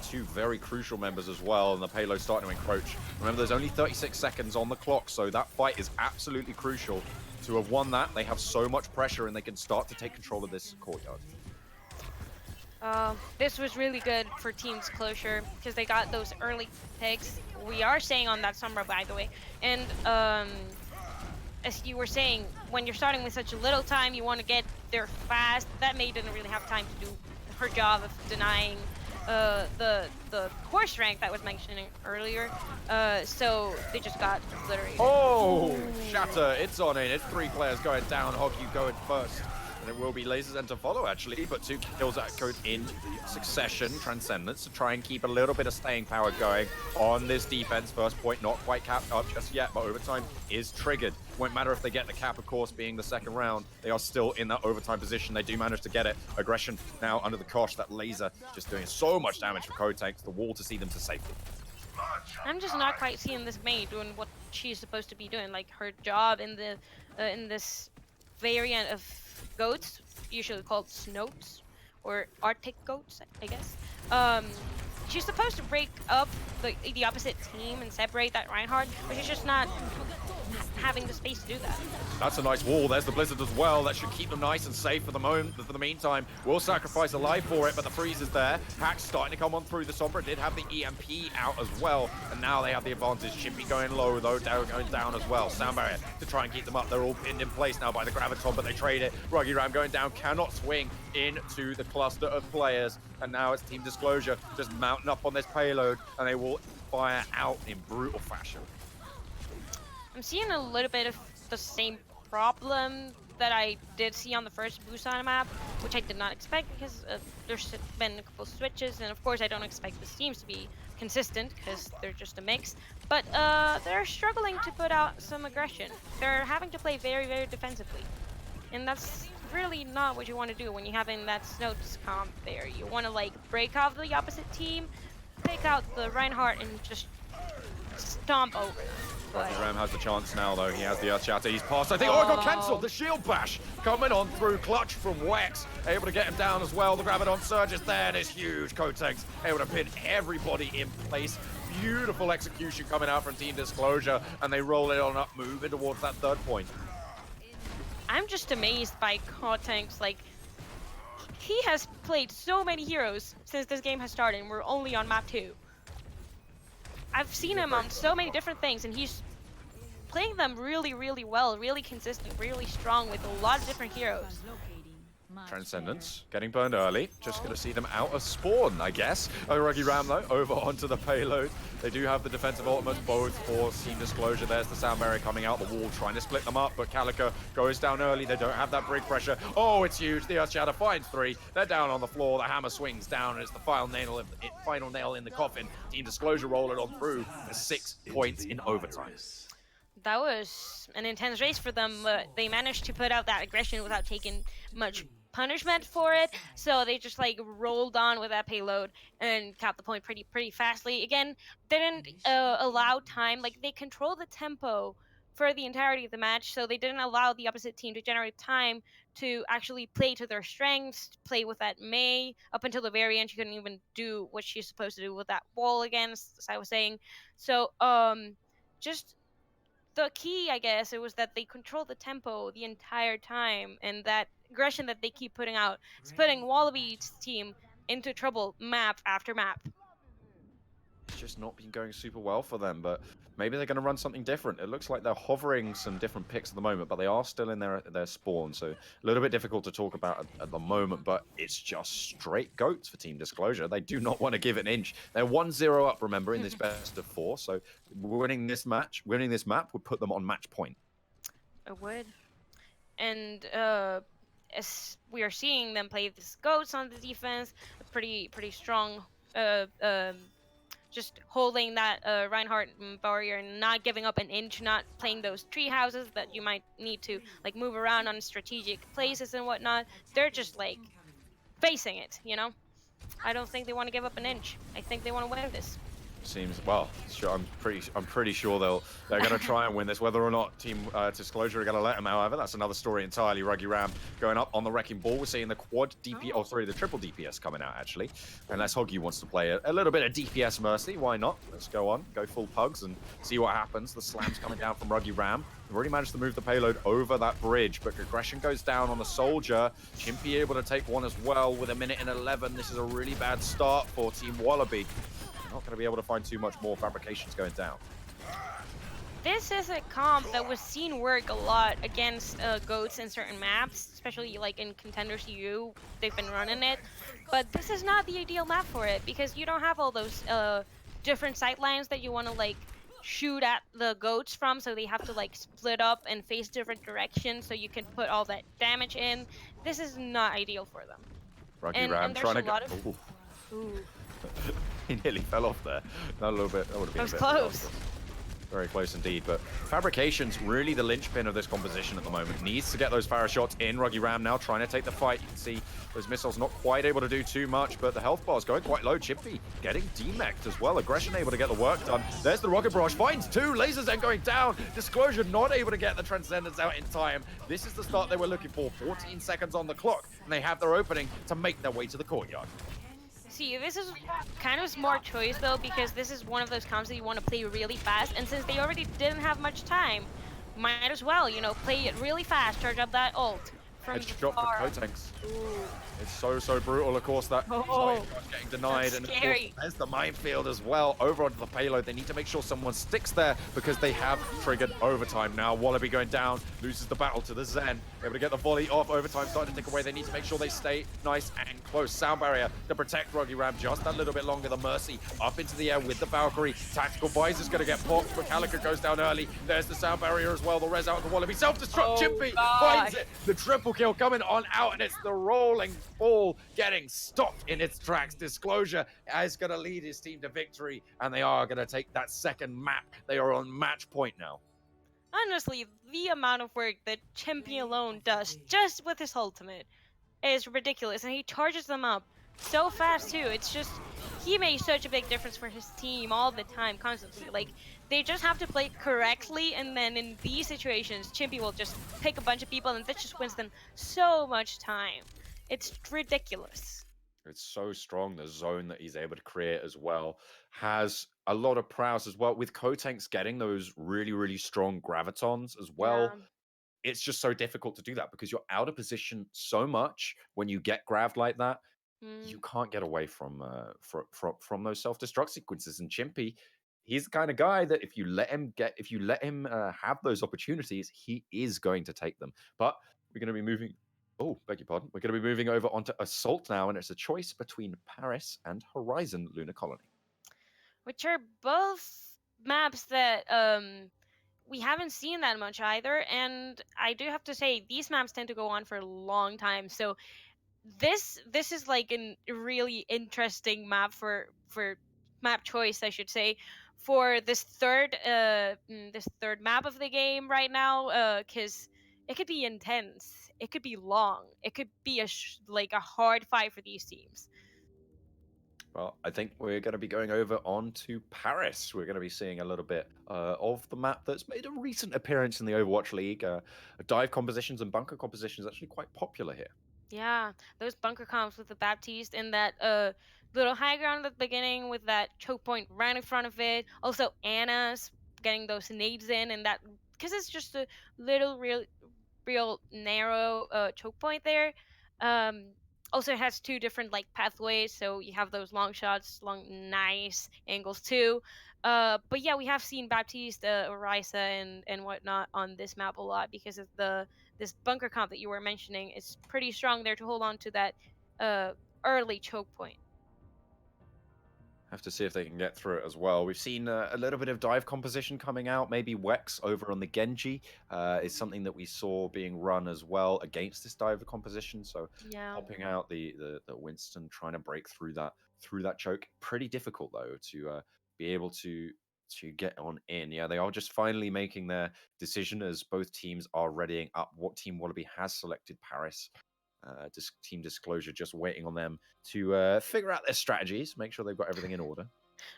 2 very crucial members as well, and the payload starting to encroach. Remember, there's only 36 seconds on the clock, so that fight is absolutely crucial. To have won that, they have so much pressure, and they can start to take control of this courtyard. This was really good for Team Disclosure because they got those early picks. We are staying on that Sombra, by the way. And as you were saying, when you're starting with such a little time, you want to get there fast. That Mei didn't really have time to do her job of denying the horse rank that was mentioned earlier. So they just got obliterated. Oh, Shatter, it's on in. It's 3 players going down. Hoggy going first. And it will be Laser Zen to follow, actually, but 2 kills that go in succession. Transcendence to try and keep a little bit of staying power going on this defense. First point not quite capped up just yet, but overtime is triggered. Won't matter if they get the cap, of course, being the second round. They are still in that overtime position. They do manage to get it. Aggression now under the Kosh. That laser just doing so much damage for Code Tanks. The wall to see them to safety. I'm just not quite seeing this Mei doing what she's supposed to be doing, like her job in the in this variant of goats, usually called snoats or Arctic goats, I guess. She's supposed to break up the opposite team and separate that Reinhardt, but she's just not having the space to do that. That's a nice wall. There's the Blizzard as well. That should keep them nice and safe for the moment. For the meantime, will sacrifice a life for it, but the freeze is there. Hack's starting to come on through. The Sombra did have the EMP out as well, and now they have the advantage. Chimpy going low, though, going down as well. Sound barrier to try and keep them up. They're all pinned in place now by the Graviton, but they trade it. Ruggy Ram going down, cannot swing into the cluster of players, and now it's Team Disclosure just mounting up on this payload, and they will fire out in brutal fashion. I'm seeing a little bit of the same problem that I did see on the first Busan map, which I did not expect because there's been a couple switches, and of course I don't expect the teams to be consistent because they're just a mix, but they're struggling to put out some aggression. They're having to play very defensively, and that's really not what you want to do when you're having that Snows comp there. You want to like break off the opposite team, pick out the Reinhardt, and just stomp over it. Ram has the chance now, though. He has the Earth Shatter. He's passed. I think, oh, it got cancelled. The shield bash coming on through. Clutch from Wex. Able to get him down as well. The Gravidon surges there. And it's huge. Kotex able to pin everybody in place. beautiful execution coming out from Team Disclosure, and they roll it on up, moving towards that third point. I'm just amazed by Cortex. Like, he has played so many heroes since this game has started, and we're only on map 2. I've seen him on so many different things, and he's playing them really, really well, really consistent, really strong with a lot of different heroes. Transcendence getting burned early. Just going to see them out of spawn, I guess. Ruggy Ram, though, over onto the payload. They do have the defensive ultimates, both for Team Disclosure. There's the sound barrier coming out, the wall trying to split them up, but Calico goes down early. They don't have that brig pressure. Oh, it's huge. The Earth Shatter finds 3. They're down on the floor. The hammer swings down, and it's the final nail in the coffin. Team Disclosure roll it on through for 6 points in overtime. That was an intense race for them, but they managed to put out that aggression without taking much punishment for it, so they just like rolled on with that payload and capped the point pretty fastly. Again, didn't allow time, like they control the tempo for the entirety of the match, so they didn't allow the opposite team to generate time to actually play to their strengths, play with that Mei. Up until the very end, she couldn't even do what she's supposed to do with that wall again, as I was saying. So just the key, I guess, it was that they control the tempo the entire time, and that aggression that they keep putting out is putting Wallaby's team into trouble map after map. It's just not been going super well for them, but maybe they're going to run something different. It looks like they're hovering some different picks at the moment, but they are still in their spawn, so a little bit difficult to talk about at the moment, but it's just straight goats for Team Disclosure. They do not want to give an inch. They're 1-0 up, remember, in this best of 4, so winning this map would put them on match point. It would. And as we are seeing them play these goats on the defense, pretty strong, just holding that Reinhardt barrier and not giving up an inch, not playing those tree houses that you might need to like move around on strategic places and whatnot. They're just like facing it, you know? I don't think they want to give up an inch. I think they want to win this. Seems well. Sure, I'm pretty sure they're going to try and win this. Whether or not Team Disclosure are going to let them, however, that's another story entirely. Ruggy Ram going up on the wrecking ball. We're seeing the quad DPS, oh sorry, the triple DPS coming out actually. Unless Hoggy wants to play a little bit of DPS Mercy, why not? Let's go on, go full pugs and see what happens. The slams coming down from Ruggy Ram. They've already managed to move the payload over that bridge, but aggression goes down on the soldier. Chimpy able to take one as well with 1:11. This is a really bad start for Team Wallaby. Not going to be able to find too much more. Fabrications going down. This is a comp that was seen work a lot against goats in certain maps, especially like in Contenders EU. They've been running it, but this is not the ideal map for it because you don't have all those different sightlines that you want to like shoot at the goats from, so they have to like split up and face different directions so you can put all that damage in. This is not ideal for them. Ruggy Ram trying to go. Ooh. He nearly fell off there. Not a little bit. That would have been a bit close. Very close indeed. But Fabrication's really the linchpin of this composition at the moment. Needs to get those Farah shots in. Ruggy Ram now trying to take the fight. You can see those missiles not quite able to do too much, but the health bar is going quite low. Chimpy getting demeched as well. Aggression able to get the work done. There's the rocket barrage. Finds 2. Lasers then going down. Disclosure not able to get the Transcendence out in time. This is the start they were looking for. 14 seconds on the clock, and they have their opening to make their way to the courtyard. See, this is kind of smart choice though, because this is one of those comps that you want to play really fast, and since they already didn't have much time, might as well, you know, play it really fast, charge up that ult from Edge drop from Kotanks. It's so brutal, of course, that getting denied. And of course, there's the minefield as well over onto the payload. They need to make sure someone sticks there because they have triggered overtime now. Wallaby going down, loses the battle to the Zen. Able to get the volley off, overtime starting to tick away. They need to make sure they stay nice and close. Sound barrier to protect Ruggy Ram just a little bit longer. The Mercy up into the air with the Valkyrie. Tactical Visor's going to get popped, but Calico goes down early. There's the sound barrier as well. The res out of the Wallaby. Self-destruct, Chimpy finds it. The triple kill coming on out, and it's the rolling ball getting stopped in its tracks. Disclosure is going to lead his team to victory, and they are going to take that second map. They are on match point now. Honestly, the amount of work that Chimpy alone does just with his ultimate is ridiculous, and he charges them up so fast too. It's just, he made such a big difference for his team all the time, constantly. Like, they just have to play correctly, and then in these situations, Chimpy will just pick a bunch of people, and that just wins them so much time. It's ridiculous. It's so strong. The zone that he's able to create as well has a lot of prowess as well. With Kotanks getting those really, really strong gravitons as well, Yeah. it's just so difficult to do that because you're out of position so much when you get grabbed like that. You Mm. can't get away from those self-destruct sequences. And Chimpy, he's the kind of guy that if you let him have those opportunities, he is going to take them. But we're going to be moving. Oh, beg your pardon. We're going to be moving over onto Assault now, and it's a choice between Paris and Horizon Lunar Colony. Which are both maps that we haven't seen that much either. And I do have to say, these maps tend to go on for a long time. So this is like a really interesting map for map choice, I should say, for this third map of the game right now, because it could be intense, it could be long, it could be like a hard fight for these teams. Well, I think we're going to be going over on to Paris. We're going to be seeing a little bit of the map that's made a recent appearance in the Overwatch League. Dive compositions and bunker compositions actually quite popular here. Yeah, those bunker comps with the Baptiste and that little high ground at the beginning with that choke point right in front of it. Also Anna's getting those nades in, and that because it's just a little real narrow choke point there. Um, Also, it has two different like pathways, so you have those long shots, long nice angles too. But yeah, we have seen Baptiste, Orisa, and whatnot on this map a lot because of the this bunker comp that you were mentioning. Is pretty strong there to hold on to that uh early choke point. Have to see if they can get through it as well. We've seen a little bit of dive composition coming out. Maybe Wex over on the Genji is something that we saw being run as well against this diver composition. So Yeah. popping out the Winston trying to break through that choke. Pretty difficult though to be able to get on in. Yeah, they are just finally making their decision as both teams are readying up. What Team Wallaby has selected Paris. Team Disclosure just waiting on them to figure out their strategies, make sure they've got everything in order.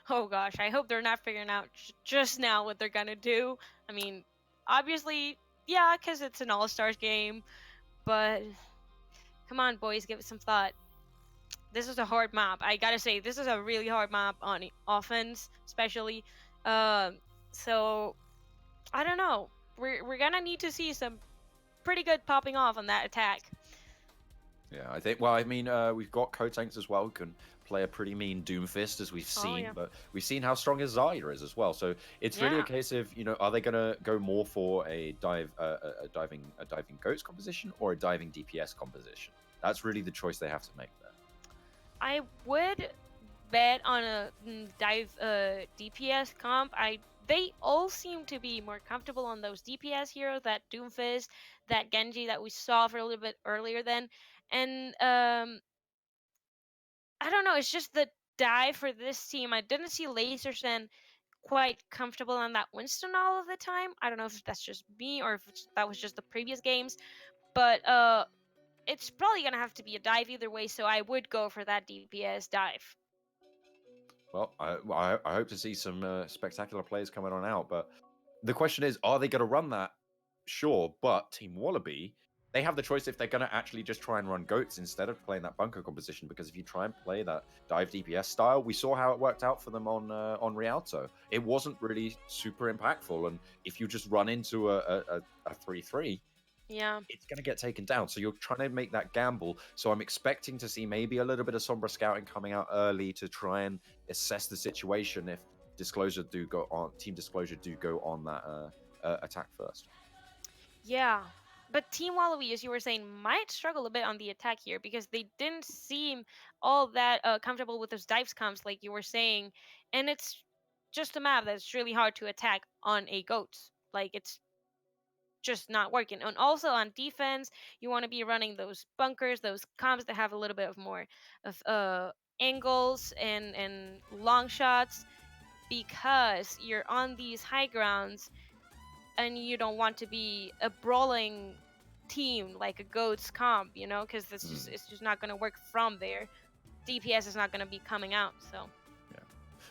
Oh gosh, I hope they're not figuring out just now what they're gonna do. I mean, obviously, yeah, because it's an All Stars game, but come on, boys, give it some thought. This is a hard map. I gotta say, this is a really hard map on offense, especially. Um, so I don't know. We're gonna need to see some pretty good popping off on that attack. Yeah, I think. Well, I mean, we've got Kotanks as well, who can play a pretty mean Doomfist, as we've Oh seen, yeah, but we've seen how strong his Zarya is as well. So it's really a yeah. case of, are they gonna go more for a a diving goats composition or a diving DPS composition? That's really the choice they have to make there. I would bet on a dive DPS comp. I They all seem to be more comfortable on those DPS heroes, that Doomfist, that Genji that we saw for a little bit earlier then. And I don't know, it's just the dive for this team. I didn't see Lasersen quite comfortable on that Winston all of the time. I don't know if that's just me or if that was just the previous games, but it's probably gonna have to be a dive either way. So I would go for that DPS dive. Well, I hope to see some spectacular players coming on out, but the question is, are they going to run that? Sure, but Team Wallaby, they have the choice if they're going to actually just try and run goats instead of playing that bunker composition. Because if you try and play that dive DPS style, we saw how it worked out for them on Rialto. It wasn't really super impactful, and if you just run into a 3-3, Yeah. it's going to get taken down. So you're trying to make that gamble. So I'm expecting to see maybe a little bit of Sombra scouting coming out early to try and assess the situation if Team Disclosure do go on that attack first. Yeah. But Team Wallaby, as you were saying, might struggle a bit on the attack here because they didn't seem all that comfortable with those dives comps, like you were saying. And it's just a map that's really hard to attack on a goat. Like, it's just not working. And also on defense, you want to be running those bunkers, those comps that have a little bit of more of angles and long shots because you're on these high grounds and you don't want to be a brawling team like a goats comp, because Mm, it's just not going to work from there. DPS is not going to be coming out. So yeah.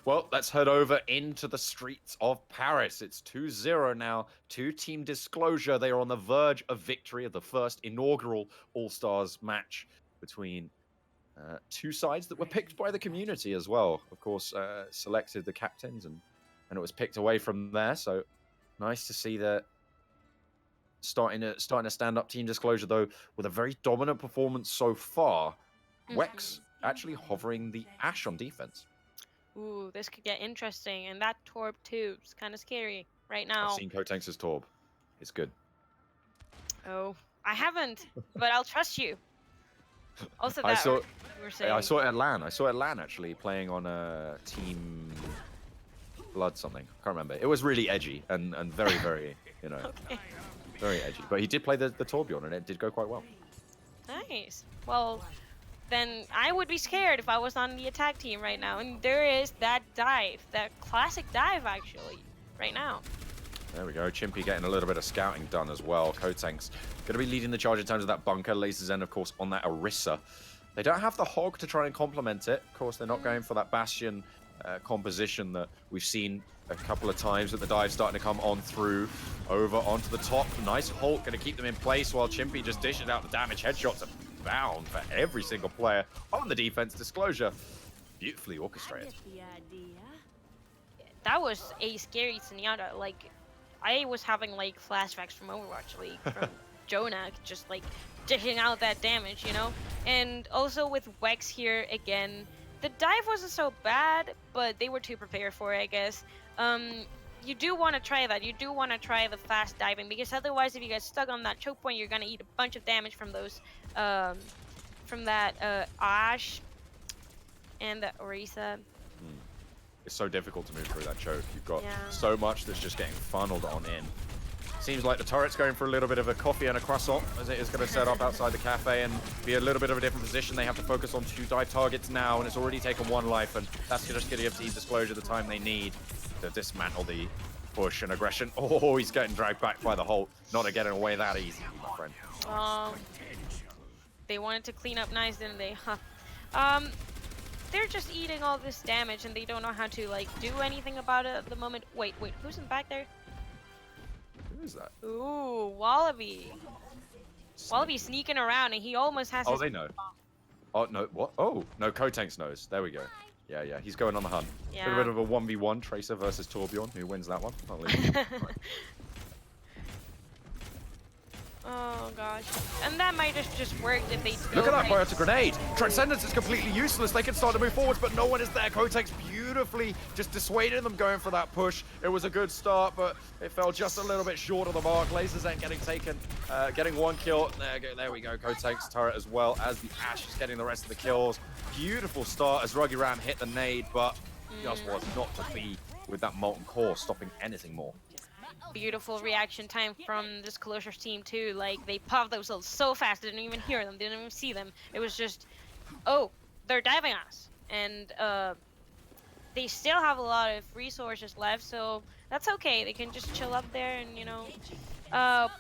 Well, let's head over into the streets of Paris. It's 2-0 now to Team Disclosure. They are on the verge of victory of the first inaugural All Stars match between Two sides that were picked by the community as well. Of course, selected the captains and it was picked away from there. So nice to see that starting to stand up. Team Disclosure though with a very dominant performance so far. Wex actually hovering the Ash on defense. Ooh, this could get interesting, and that Torb too is kind of scary right now. I've seen Kotanks' Torb. It's good. Oh, I haven't, but I'll trust you. Also, that I saw it at LAN. I saw it at LAN actually playing on a Team Blood something. Can't remember. It was really edgy and very very okay. very edgy. But he did play the Torbjorn and it did go quite well. Nice. Well, then I would be scared if I was on the attack team right now. And there is that dive, that classic dive actually, right now. There we go. Chimpy getting a little bit of scouting done as well. Kotank's going to be leading the charge in terms of that bunker. Laser Zen, of course, on that Orisa. They don't have the Hog to try and complement it. Of course, they're not going for that Bastion composition that we've seen a couple of times, that the dive starting to come on through over onto the top. Nice Hulk going to keep them in place while Chimpy just dishes out the damage. Headshots are bound for every single player on the defense. Disclosure beautifully orchestrated. That was a scary Zenyatta. Like, I was having like flashbacks from Overwatch League from Jonah just like dishing out that damage, And also with Wex here again, the dive wasn't so bad, but they were too prepared for it, I guess. You do want to try that. You do want to try the fast diving, because otherwise, if you get stuck on that choke point, you're gonna eat a bunch of damage from those, from that Ash and the Orisa. It's so difficult to move through that choke. You've got so much that's just getting funneled on in. Seems like the turret's going for a little bit of a coffee and a croissant, as it is going to set up outside the cafe and be a little bit of a different position. They have to focus on 2 dive targets now, and it's already taken 1 life, and that's just going to give Team Disclosure the time they need to dismantle the push and aggression. Oh, he's getting dragged back by the Hulk. Not getting away that easy, my friend. They wanted to clean up nice, didn't they? They're just eating all this damage, and they don't know how to like do anything about it at the moment. Wait, who's in back there? Who is that? Ooh, Wallaby. Wallaby sneaking around, and he almost has. Oh, they know. Oh no, what? Oh no, Kotanks knows. There we go. Yeah, he's going on the hunt. Yeah. A bit of a 1v1 Tracer versus Torbjorn. Who wins that one? Oh gosh. And that might have just worked if they Look at that biotic grenade! Transcendence is completely useless. They can start to move forwards, but no one is there. Kotank's beautifully just dissuading them going for that push. It was a good start, but it fell just a little bit short of the mark. Lasers ain't getting taken, getting 1 kill. There we go. Kotank's turret as well as the Ash is getting the rest of the kills. Beautiful start as Ruggy Ram hit the nade, but just was not to be with that Molten Core stopping anything more. Beautiful reaction time from this Disclosure's team too. Like, they popped themselves so fast, didn't even hear them, didn't even see them. It was just, oh, they're diving us. And they still have a lot of resources left, so that's okay. They can just chill up there and,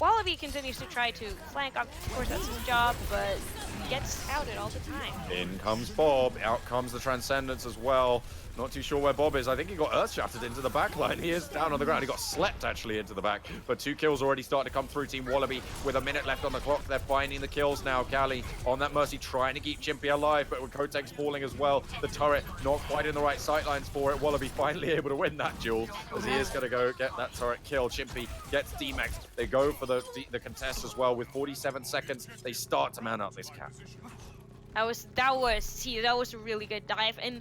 Wallaby continues to try to flank up. Of course, that's his job, but he gets scouted all the time. In comes Bob. Out comes the Transcendence as well. Not too sure where Bob is. I think he got earth-shattered into the back line. He is down on the ground. He got slept, actually, into the back. But 2 kills already starting to come through Team Wallaby with a minute left on the clock. They're finding the kills now. Cali on that Mercy trying to keep Chimpy alive, but with Kotank's falling as well. The turret not quite in the right sightlines for it. Wallaby finally able to win that duel, as he is going to go get that turret kill. Chimpy gets D-Max. They go for the contest as well with 47 seconds. They start to man up this cap. That was a really good dive, and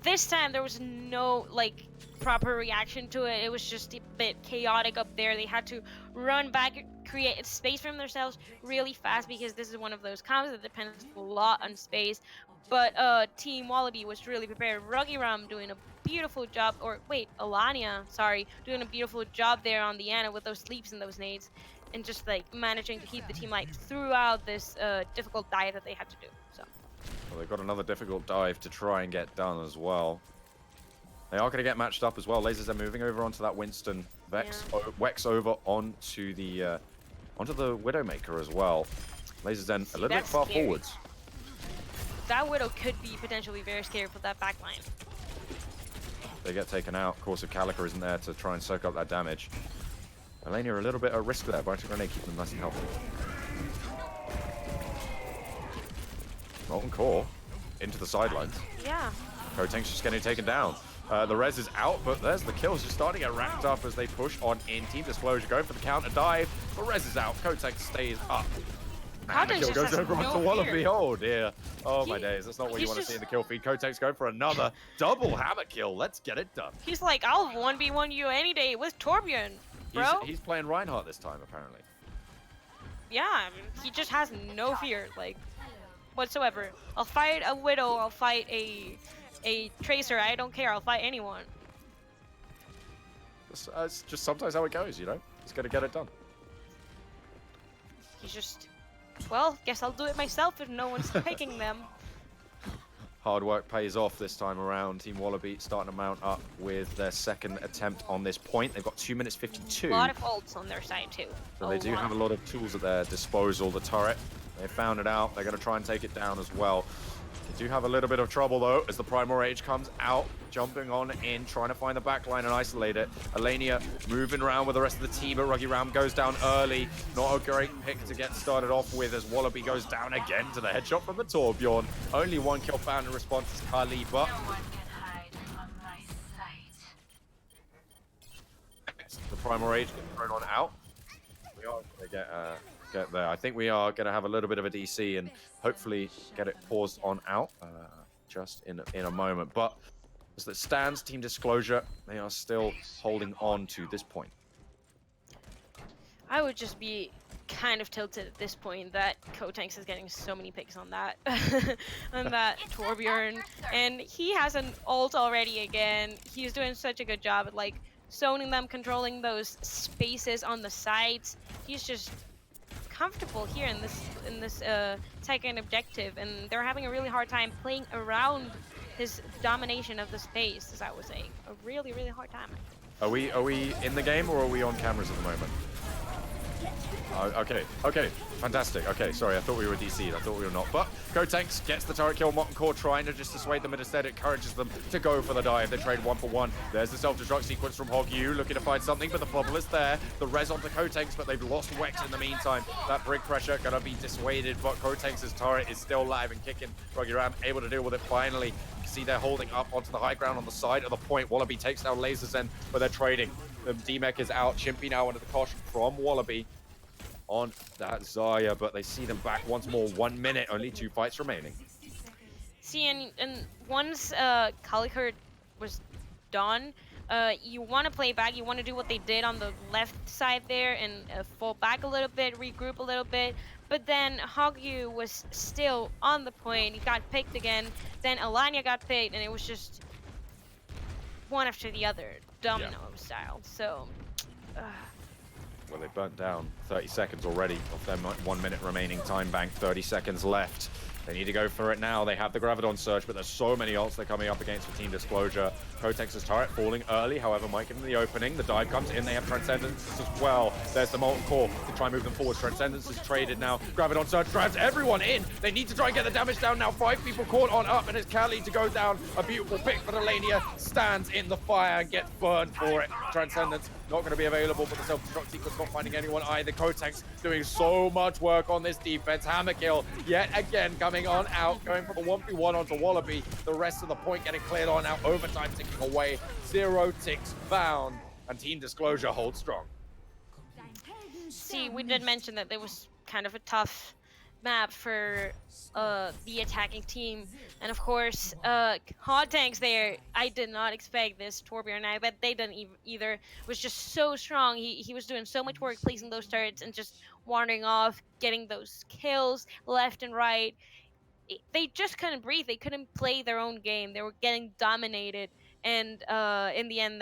this time there was no like proper reaction to it. It was just a bit chaotic up there. They had to run back, create space for themselves really fast, because this is one of those comps that depends a lot on space. But Team Wallaby was really prepared. Ruggy Ram doing a beautiful job, or wait, Alania, sorry, doing a beautiful job there on the Ana with those sleeps and those nades, and just like managing to keep the team light throughout this difficult dive that they had to do. So. Well, they've got another difficult dive to try and get done as well. They are going to get matched up as well. Lasers are moving over onto that Winston. Wex over onto the Widowmaker as well. Lasers then a little bit far forwards. That Widow could be potentially very scary for that backline. They get taken out. Of course, if Calica isn't there to try and soak up that damage. Elenia are a little bit at risk there, but I think Renee keep them nice and healthy. Molten Core into the sidelines. Yeah. Kotank's just getting taken down. The res is out, but there's the kills just starting to get racked up as they push on in. Team Disclosure going for the counter dive. The res is out. Kotank stays up. And the kill goes over onto Wallaby. Oh dear. Oh my days. That's not what you want to see in the kill feed. Kotank's going for another double hammer kill. Let's get it done. He's like, I'll 1v1 you any day with Torbjorn, bro. He's playing Reinhardt this time, apparently. Yeah, I mean, he just has no fear, like, whatsoever. I'll fight a Widow, I'll fight a Tracer, I don't care, I'll fight anyone. It's just sometimes how it goes, you know? He's gonna get it done. He's just, well, guess I'll do it myself if no one's picking them. Hard work pays off this time around. Team Wallaby starting to mount up with their second attempt on this point. They've got 2 minutes 52. A lot of ults on their side too. So they do have a lot of tools at their disposal. The turret, they found it out. They're going to try and take it down as well. They do have a little bit of trouble though as the Primal Rage comes out, jumping on in, trying to find the backline and isolate it. Alania moving around with the rest of the team, but Ruggy Ram goes down early. Not a great pick to get started off with as Wallaby goes down again to the headshot from the Torbjorn. Only one kill found in response to Kali, but the Primal Rage gets thrown on out. We are going to get there. I think we are going to have a little bit of a DC and hopefully get it paused on out just in a moment. But as it stands, Team Disclosure, they are still holding on to this point. I would just be kind of tilted at this point that Kotanks is getting so many picks on that on that Torbjorn, and he has an ult already again. He's doing such a good job at like zoning them, controlling those spaces on the sides. He's just comfortable here in this second objective, and they're having a really hard time playing around his domination of the space, as I was saying. A really hard time. Are we in the game or are we on cameras at the moment? Okay, fantastic. Okay, sorry, I thought we were DC'd. I thought we were not. But Kotanks gets the turret kill. Molten Core trying to just dissuade them, and instead it encourages them to go for the dive. They trade 1-for-1. There's the self-destruct sequence from Hogyu, looking to find something, but the bubble is there. The res on the Kotanks, but they've lost Wex in the meantime. That brick pressure gonna be dissuaded, but Kotanks' turret is still live and kicking. Ruggy Ram able to deal with it finally. You can see they're holding up onto the high ground on the side of the point. Wallaby takes down Lasers End, but they're trading. The D-Mech is out. Chimpy now under the caution from Wallaby on that Zarya, but they see them back once more. 1 minute, only 2 fights remaining. See, and once Kalikurt was done, you want to play back, you want to do what they did on the left side there and fall back a little bit, regroup a little bit, but then Hogyu was still on the point. He got picked again, then Alanya got picked, and it was just one after the other, domino style. So well, they burnt down 30 seconds already of their 1 minute remaining time bank. 30 seconds left. They need to go for it now. They have the Graviton Surge, but there's so many ults they're coming up against for Team Disclosure. Kotank's turret falling early, however, might give them the opening. The dive comes in. They have Transcendence as well. There's the Molten Core to try and move them forward. Transcendence is traded now. Graviton Surge grabs everyone in. They need to try and get the damage down now. 5 people caught on up, and it's Kali to go down. A beautiful pick, but Alania stands in the fire and gets burned for it. Transcendence not going to be available, but the self-destruct sequence not finding anyone either. Kotank's doing so much work on this defense. Hammer kill yet again coming on out, going from a 1v1 onto Wallaby. The rest of the point getting cleared on out. Overtime ticking away. 0 ticks found, and Team Disclosure holds strong. See, we did mention that there was kind of a tough map for the attacking team, and of course Hot Tank's there. I did not expect this. Torbjorn, I bet they didn't either. Was just so strong. He was doing so much work placing those turrets and just wandering off, getting those kills left and right. They just couldn't breathe. They couldn't play their own game. They were getting dominated, and in the end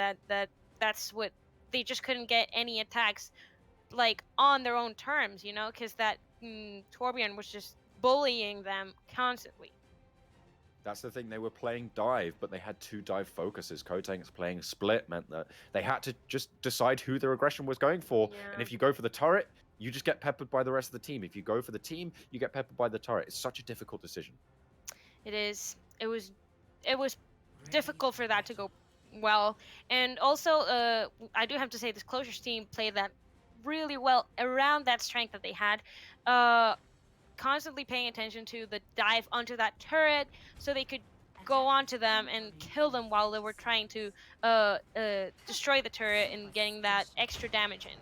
that's what they just couldn't get any attacks like on their own terms, you know, because that Torbjorn was just bullying them constantly. That's the thing, they were playing dive, but they had 2 dive focuses. Kotank's playing split meant that they had to just decide who their aggression was going for. Yeah. And if you go for the turret, you just get peppered by the rest of the team. If you go for the team, you get peppered by the turret. It's such a difficult decision. It is. It was difficult for that to go well. And also, I do have to say, this Closure's team played that really well around that strength that they had. constantly paying attention to the dive onto that turret so they could go onto them and kill them while they were trying to destroy the turret and getting that extra damage in.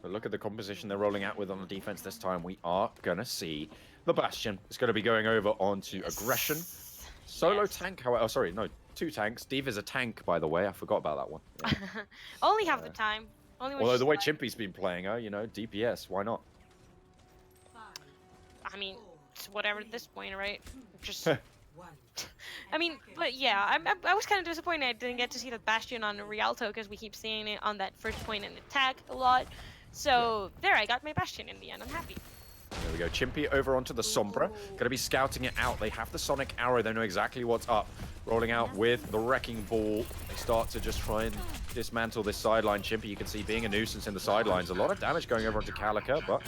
But look at the composition they're rolling out with on the defense this time. We are going to see the Bastion. It's going to be going over onto Aggression. Solo tank, however, oh, sorry, no, 2 tanks. D.Va's a tank, by the way. I forgot about that one. Yeah. Only half the time. Although the way Chimpy's been playing her, you know, DPS, why not? I mean, it's whatever at this point, right? Just. I mean, but yeah, I was kind of disappointed I didn't get to see the Bastion on Rialto because we keep seeing it on that first point and attack a lot. So there, I got my Bastion in the end. I'm happy. There we go. Chimpy over onto the Sombra. Going to be scouting it out. They have the Sonic Arrow. They know exactly what's up. Rolling out with the Wrecking Ball. They start to just try and dismantle this sideline. Chimpy, you can see, being a nuisance in the sidelines. A lot of damage going over onto Calica, but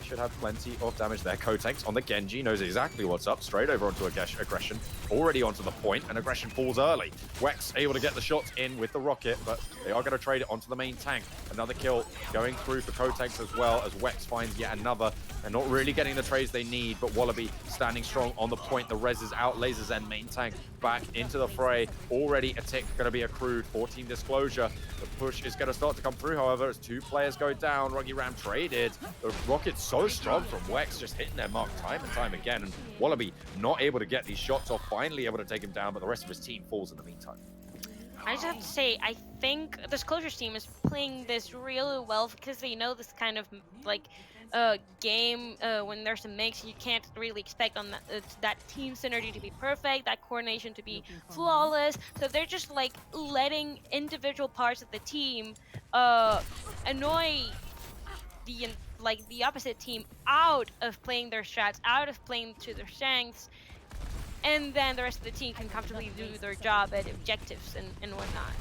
should have plenty of damage there. Kotanks on the Genji knows exactly what's up. Straight over onto Aggression. Already onto the point, and Aggression falls early. Wex able to get the shots in with the rocket, but they are going to trade it onto the main tank. Another kill going through for Kotanks as well, as Wex finds yet another. They're not really getting the trades they need, but Wallaby standing strong on the point. The res is out. Lasers and main tank back into the fray. Already a tick going to be accrued for Team Disclosure. The push is going to start to come through, however, as 2 players go down. Ruggy Ram traded. The rocket's so strong from Wex, just hitting their mark time and time again. And Wallaby not able to get these shots off, finally able to take him down, but the rest of his team falls in the meantime. I just have to say, I think Disclosure's team is playing this really well because they know this kind of like game when there's a mix, you can't really expect on that team synergy to be perfect, that coordination to be flawless. So they're just like letting individual parts of the team annoy the opposite team out of playing their strats, out of playing to their strengths, and then the rest of the team can comfortably do their job at objectives and whatnot.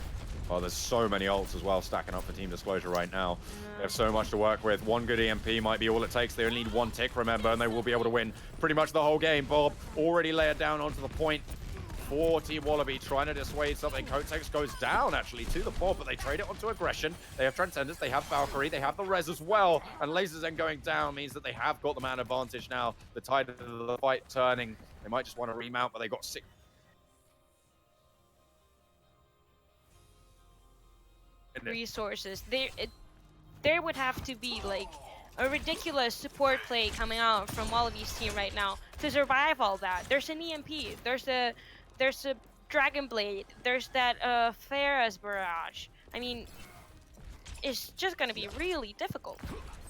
Oh, there's so many ults as well stacking up for Team Disclosure right now. They have so much to work with. One good EMP might be all it takes. They only need 1 tick, remember, and they will be able to win pretty much the whole game. Bob already layered down onto the point for Team Wallaby, trying to dissuade something. Kotex goes down, actually, to the Bob, but they trade it onto Aggression. They have Transcendence, they have Valkyrie, they have the res as well, and Lasers then going down means that they have got the man advantage now. The tide of the fight turning. They might just want to remount, but they got 6. Resources. There would have to be like a ridiculous support play coming out from Wallaby's team right now to survive all that. There's an EMP, there's a Dragon Blade, there's that Pharah's Barrage. I mean, it's just gonna be really difficult.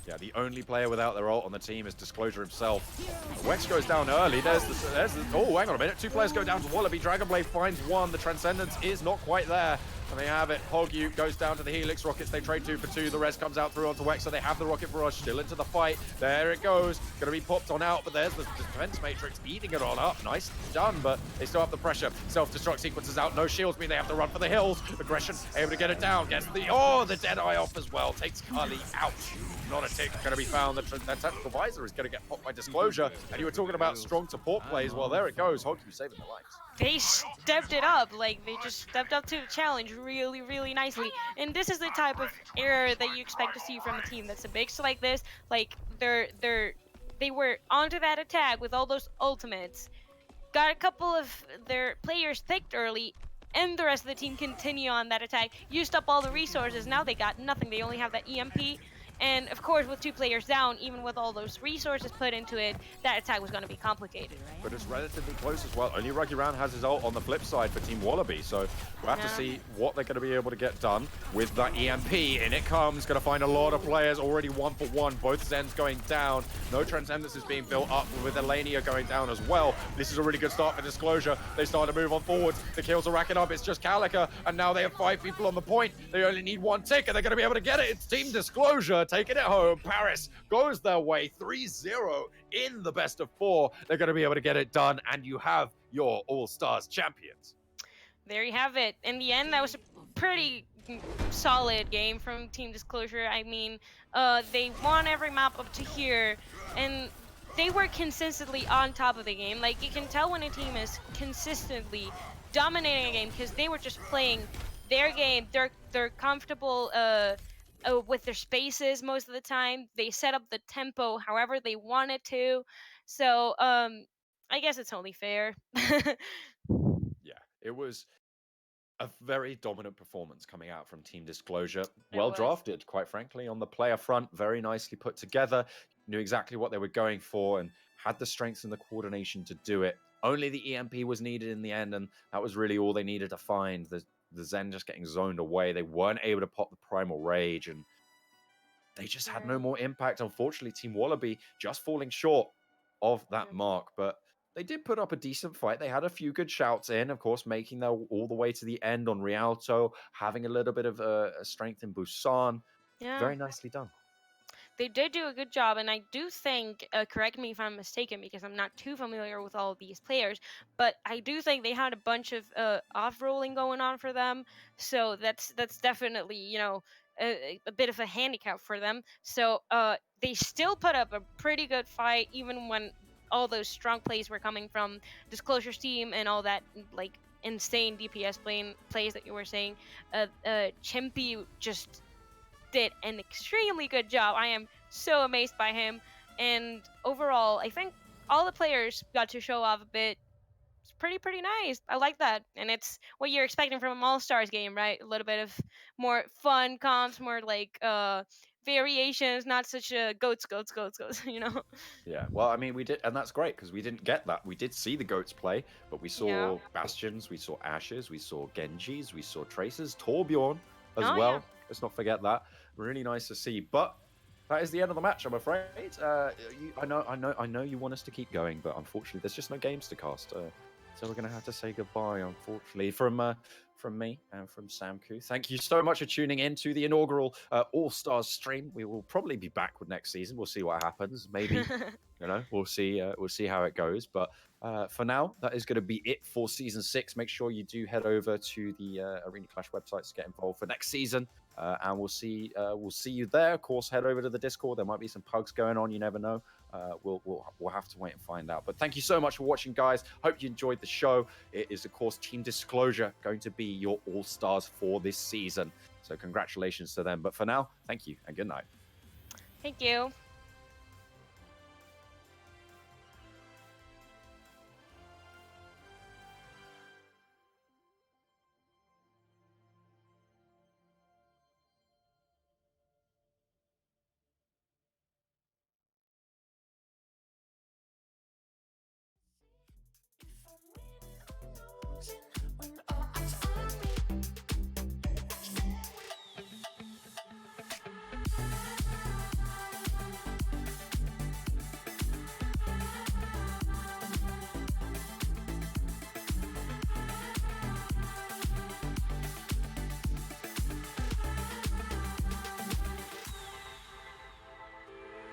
Yeah, the only player without their ult on the team is Disclosure himself. Wex goes down early. There's the oh, hang on a minute. 2 players go down to Wallaby. Dragonblade finds 1. The Transcendence is not quite there. And they have it. Hogyu goes down to the Helix Rockets. They trade 2 for 2. The rest comes out through onto Wex, so they have the Rocket Barrage still into the fight. There it goes. Going to be popped on out, but there's the Defense Matrix eating it all up. Nice done, but they still have the pressure. Self-destruct sequences out. No shields mean they have to run for the hills. Aggression able to get it down. Gets the Deadeye off as well. Takes Kali out. Not a tick going to be found. That tactical visor is going to get popped by Disclosure. And you were talking about strong support plays. Well, there it goes. Hogyu saving the lives. They stepped it up. Like, they just stepped up to the challenge really, really nicely. And this is the type of error that you expect to see from a team that's a big like this. Like, they were onto that attack with all those ultimates. Got a couple of their players picked early, and the rest of the team continue on that attack. Used up all the resources. Now they got nothing. They only have that EMP. And of course, with 2 players down, even with all those resources put into it, that attack was going to be complicated. But it's relatively close as well. Only Ruggy Round has his ult on the flip side for Team Wallaby, so we'll have to see what they're going to be able to get done with that EMP. In it comes, going to find a lot of players already 1 for 1. Both Zens going down. No Transcendence is being built up with Elenia going down as well. This is a really good start for Disclosure. They start to move on forwards. The kills are racking up. It's just Calica, and now they have 5 people on the point. They only need 1 tick, and they're going to be able to get it. It's Team Disclosure taking it home. Paris goes their way 3-0 in the best of 4. They're going to be able to get it done, and you have your All-Stars champions. There you have it. In the end, that was a pretty solid game from Team Disclosure. I mean, they won every map up to here, and they were consistently on top of the game. Like, you can tell when a team is consistently dominating a game because they were just playing their game. They're comfortable with their spaces most of the time. They set up the tempo however they wanted to. So I guess it's only fair. Yeah, it was a very dominant performance coming out from Team Disclosure. It Well was. drafted, quite frankly, on the player front. Very nicely put together. Knew exactly what they were going for and had the strengths and the coordination to do it. Only the EMP was needed in the end, and that was really all they needed to find. The Zen just getting zoned away. They weren't able to pop the Primal Rage, and they just had no Yeah. more impact. Unfortunately, Team Wallaby just falling short of that Yeah. mark, but they did put up a decent fight. They had a few good shouts in, of course, making their all the way to the end on Rialto, having a little bit of a strength in Busan. Yeah. Very nicely done. They did do a good job, and I do think, correct me if I'm mistaken, because I'm not too familiar with all of these players, but I do think they had a bunch of off-rolling going on for them, so that's definitely, a bit of a handicap for them. So they still put up a pretty good fight, even when all those strong plays were coming from Disclosure's team and all that like insane DPS plays that you were saying. Chimpy just did an extremely good job. I am so amazed by him. And overall, I think all the players got to show off a bit. It's pretty nice. I like that. And it's what you're expecting from an all-stars game, right? A little bit of more fun comps, more like variations, not such a goats, you know? Yeah, well, I mean, we did, and that's great because we didn't get that. We did see the goats play, but we Yeah. saw Bastions, we saw Ashes, we saw Genjis, we saw Tracers, Torbjorn as Oh yeah. well. Let's not forget that. Really nice to see. But that is the end of the match, I'm afraid. I know you want us to keep going, but unfortunately, there's just no games to cast. So we're gonna have to say goodbye, unfortunately, from me and from Samku. Thank you so much for tuning in to the inaugural All Stars stream. We will probably be back with next season. We'll see what happens. Maybe we'll see. We'll see how it goes. But for now, that is going to be it for season 6. Make sure you do head over to the Arena Clash website to get involved for next season, and we'll see you there. Of course, head over to the Discord. There might be some pugs going on. You never know. We'll have to wait and find out. But thank you so much for watching, guys. Hope you enjoyed the show. It is, of course, Team Disclosure going to be your All Stars for this season. So congratulations to them. But for now, thank you and good night. Thank you.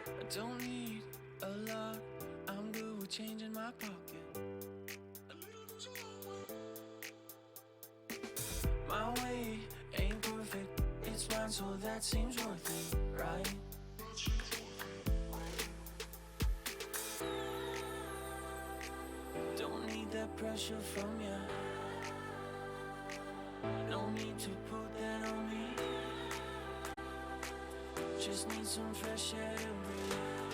I don't need a lot, I'm good with change in my pocket. My way ain't perfect, it's mine, so that seems worth it, right? Don't need that pressure from ya, no need to put that on me. Just need some fresh air to breathe.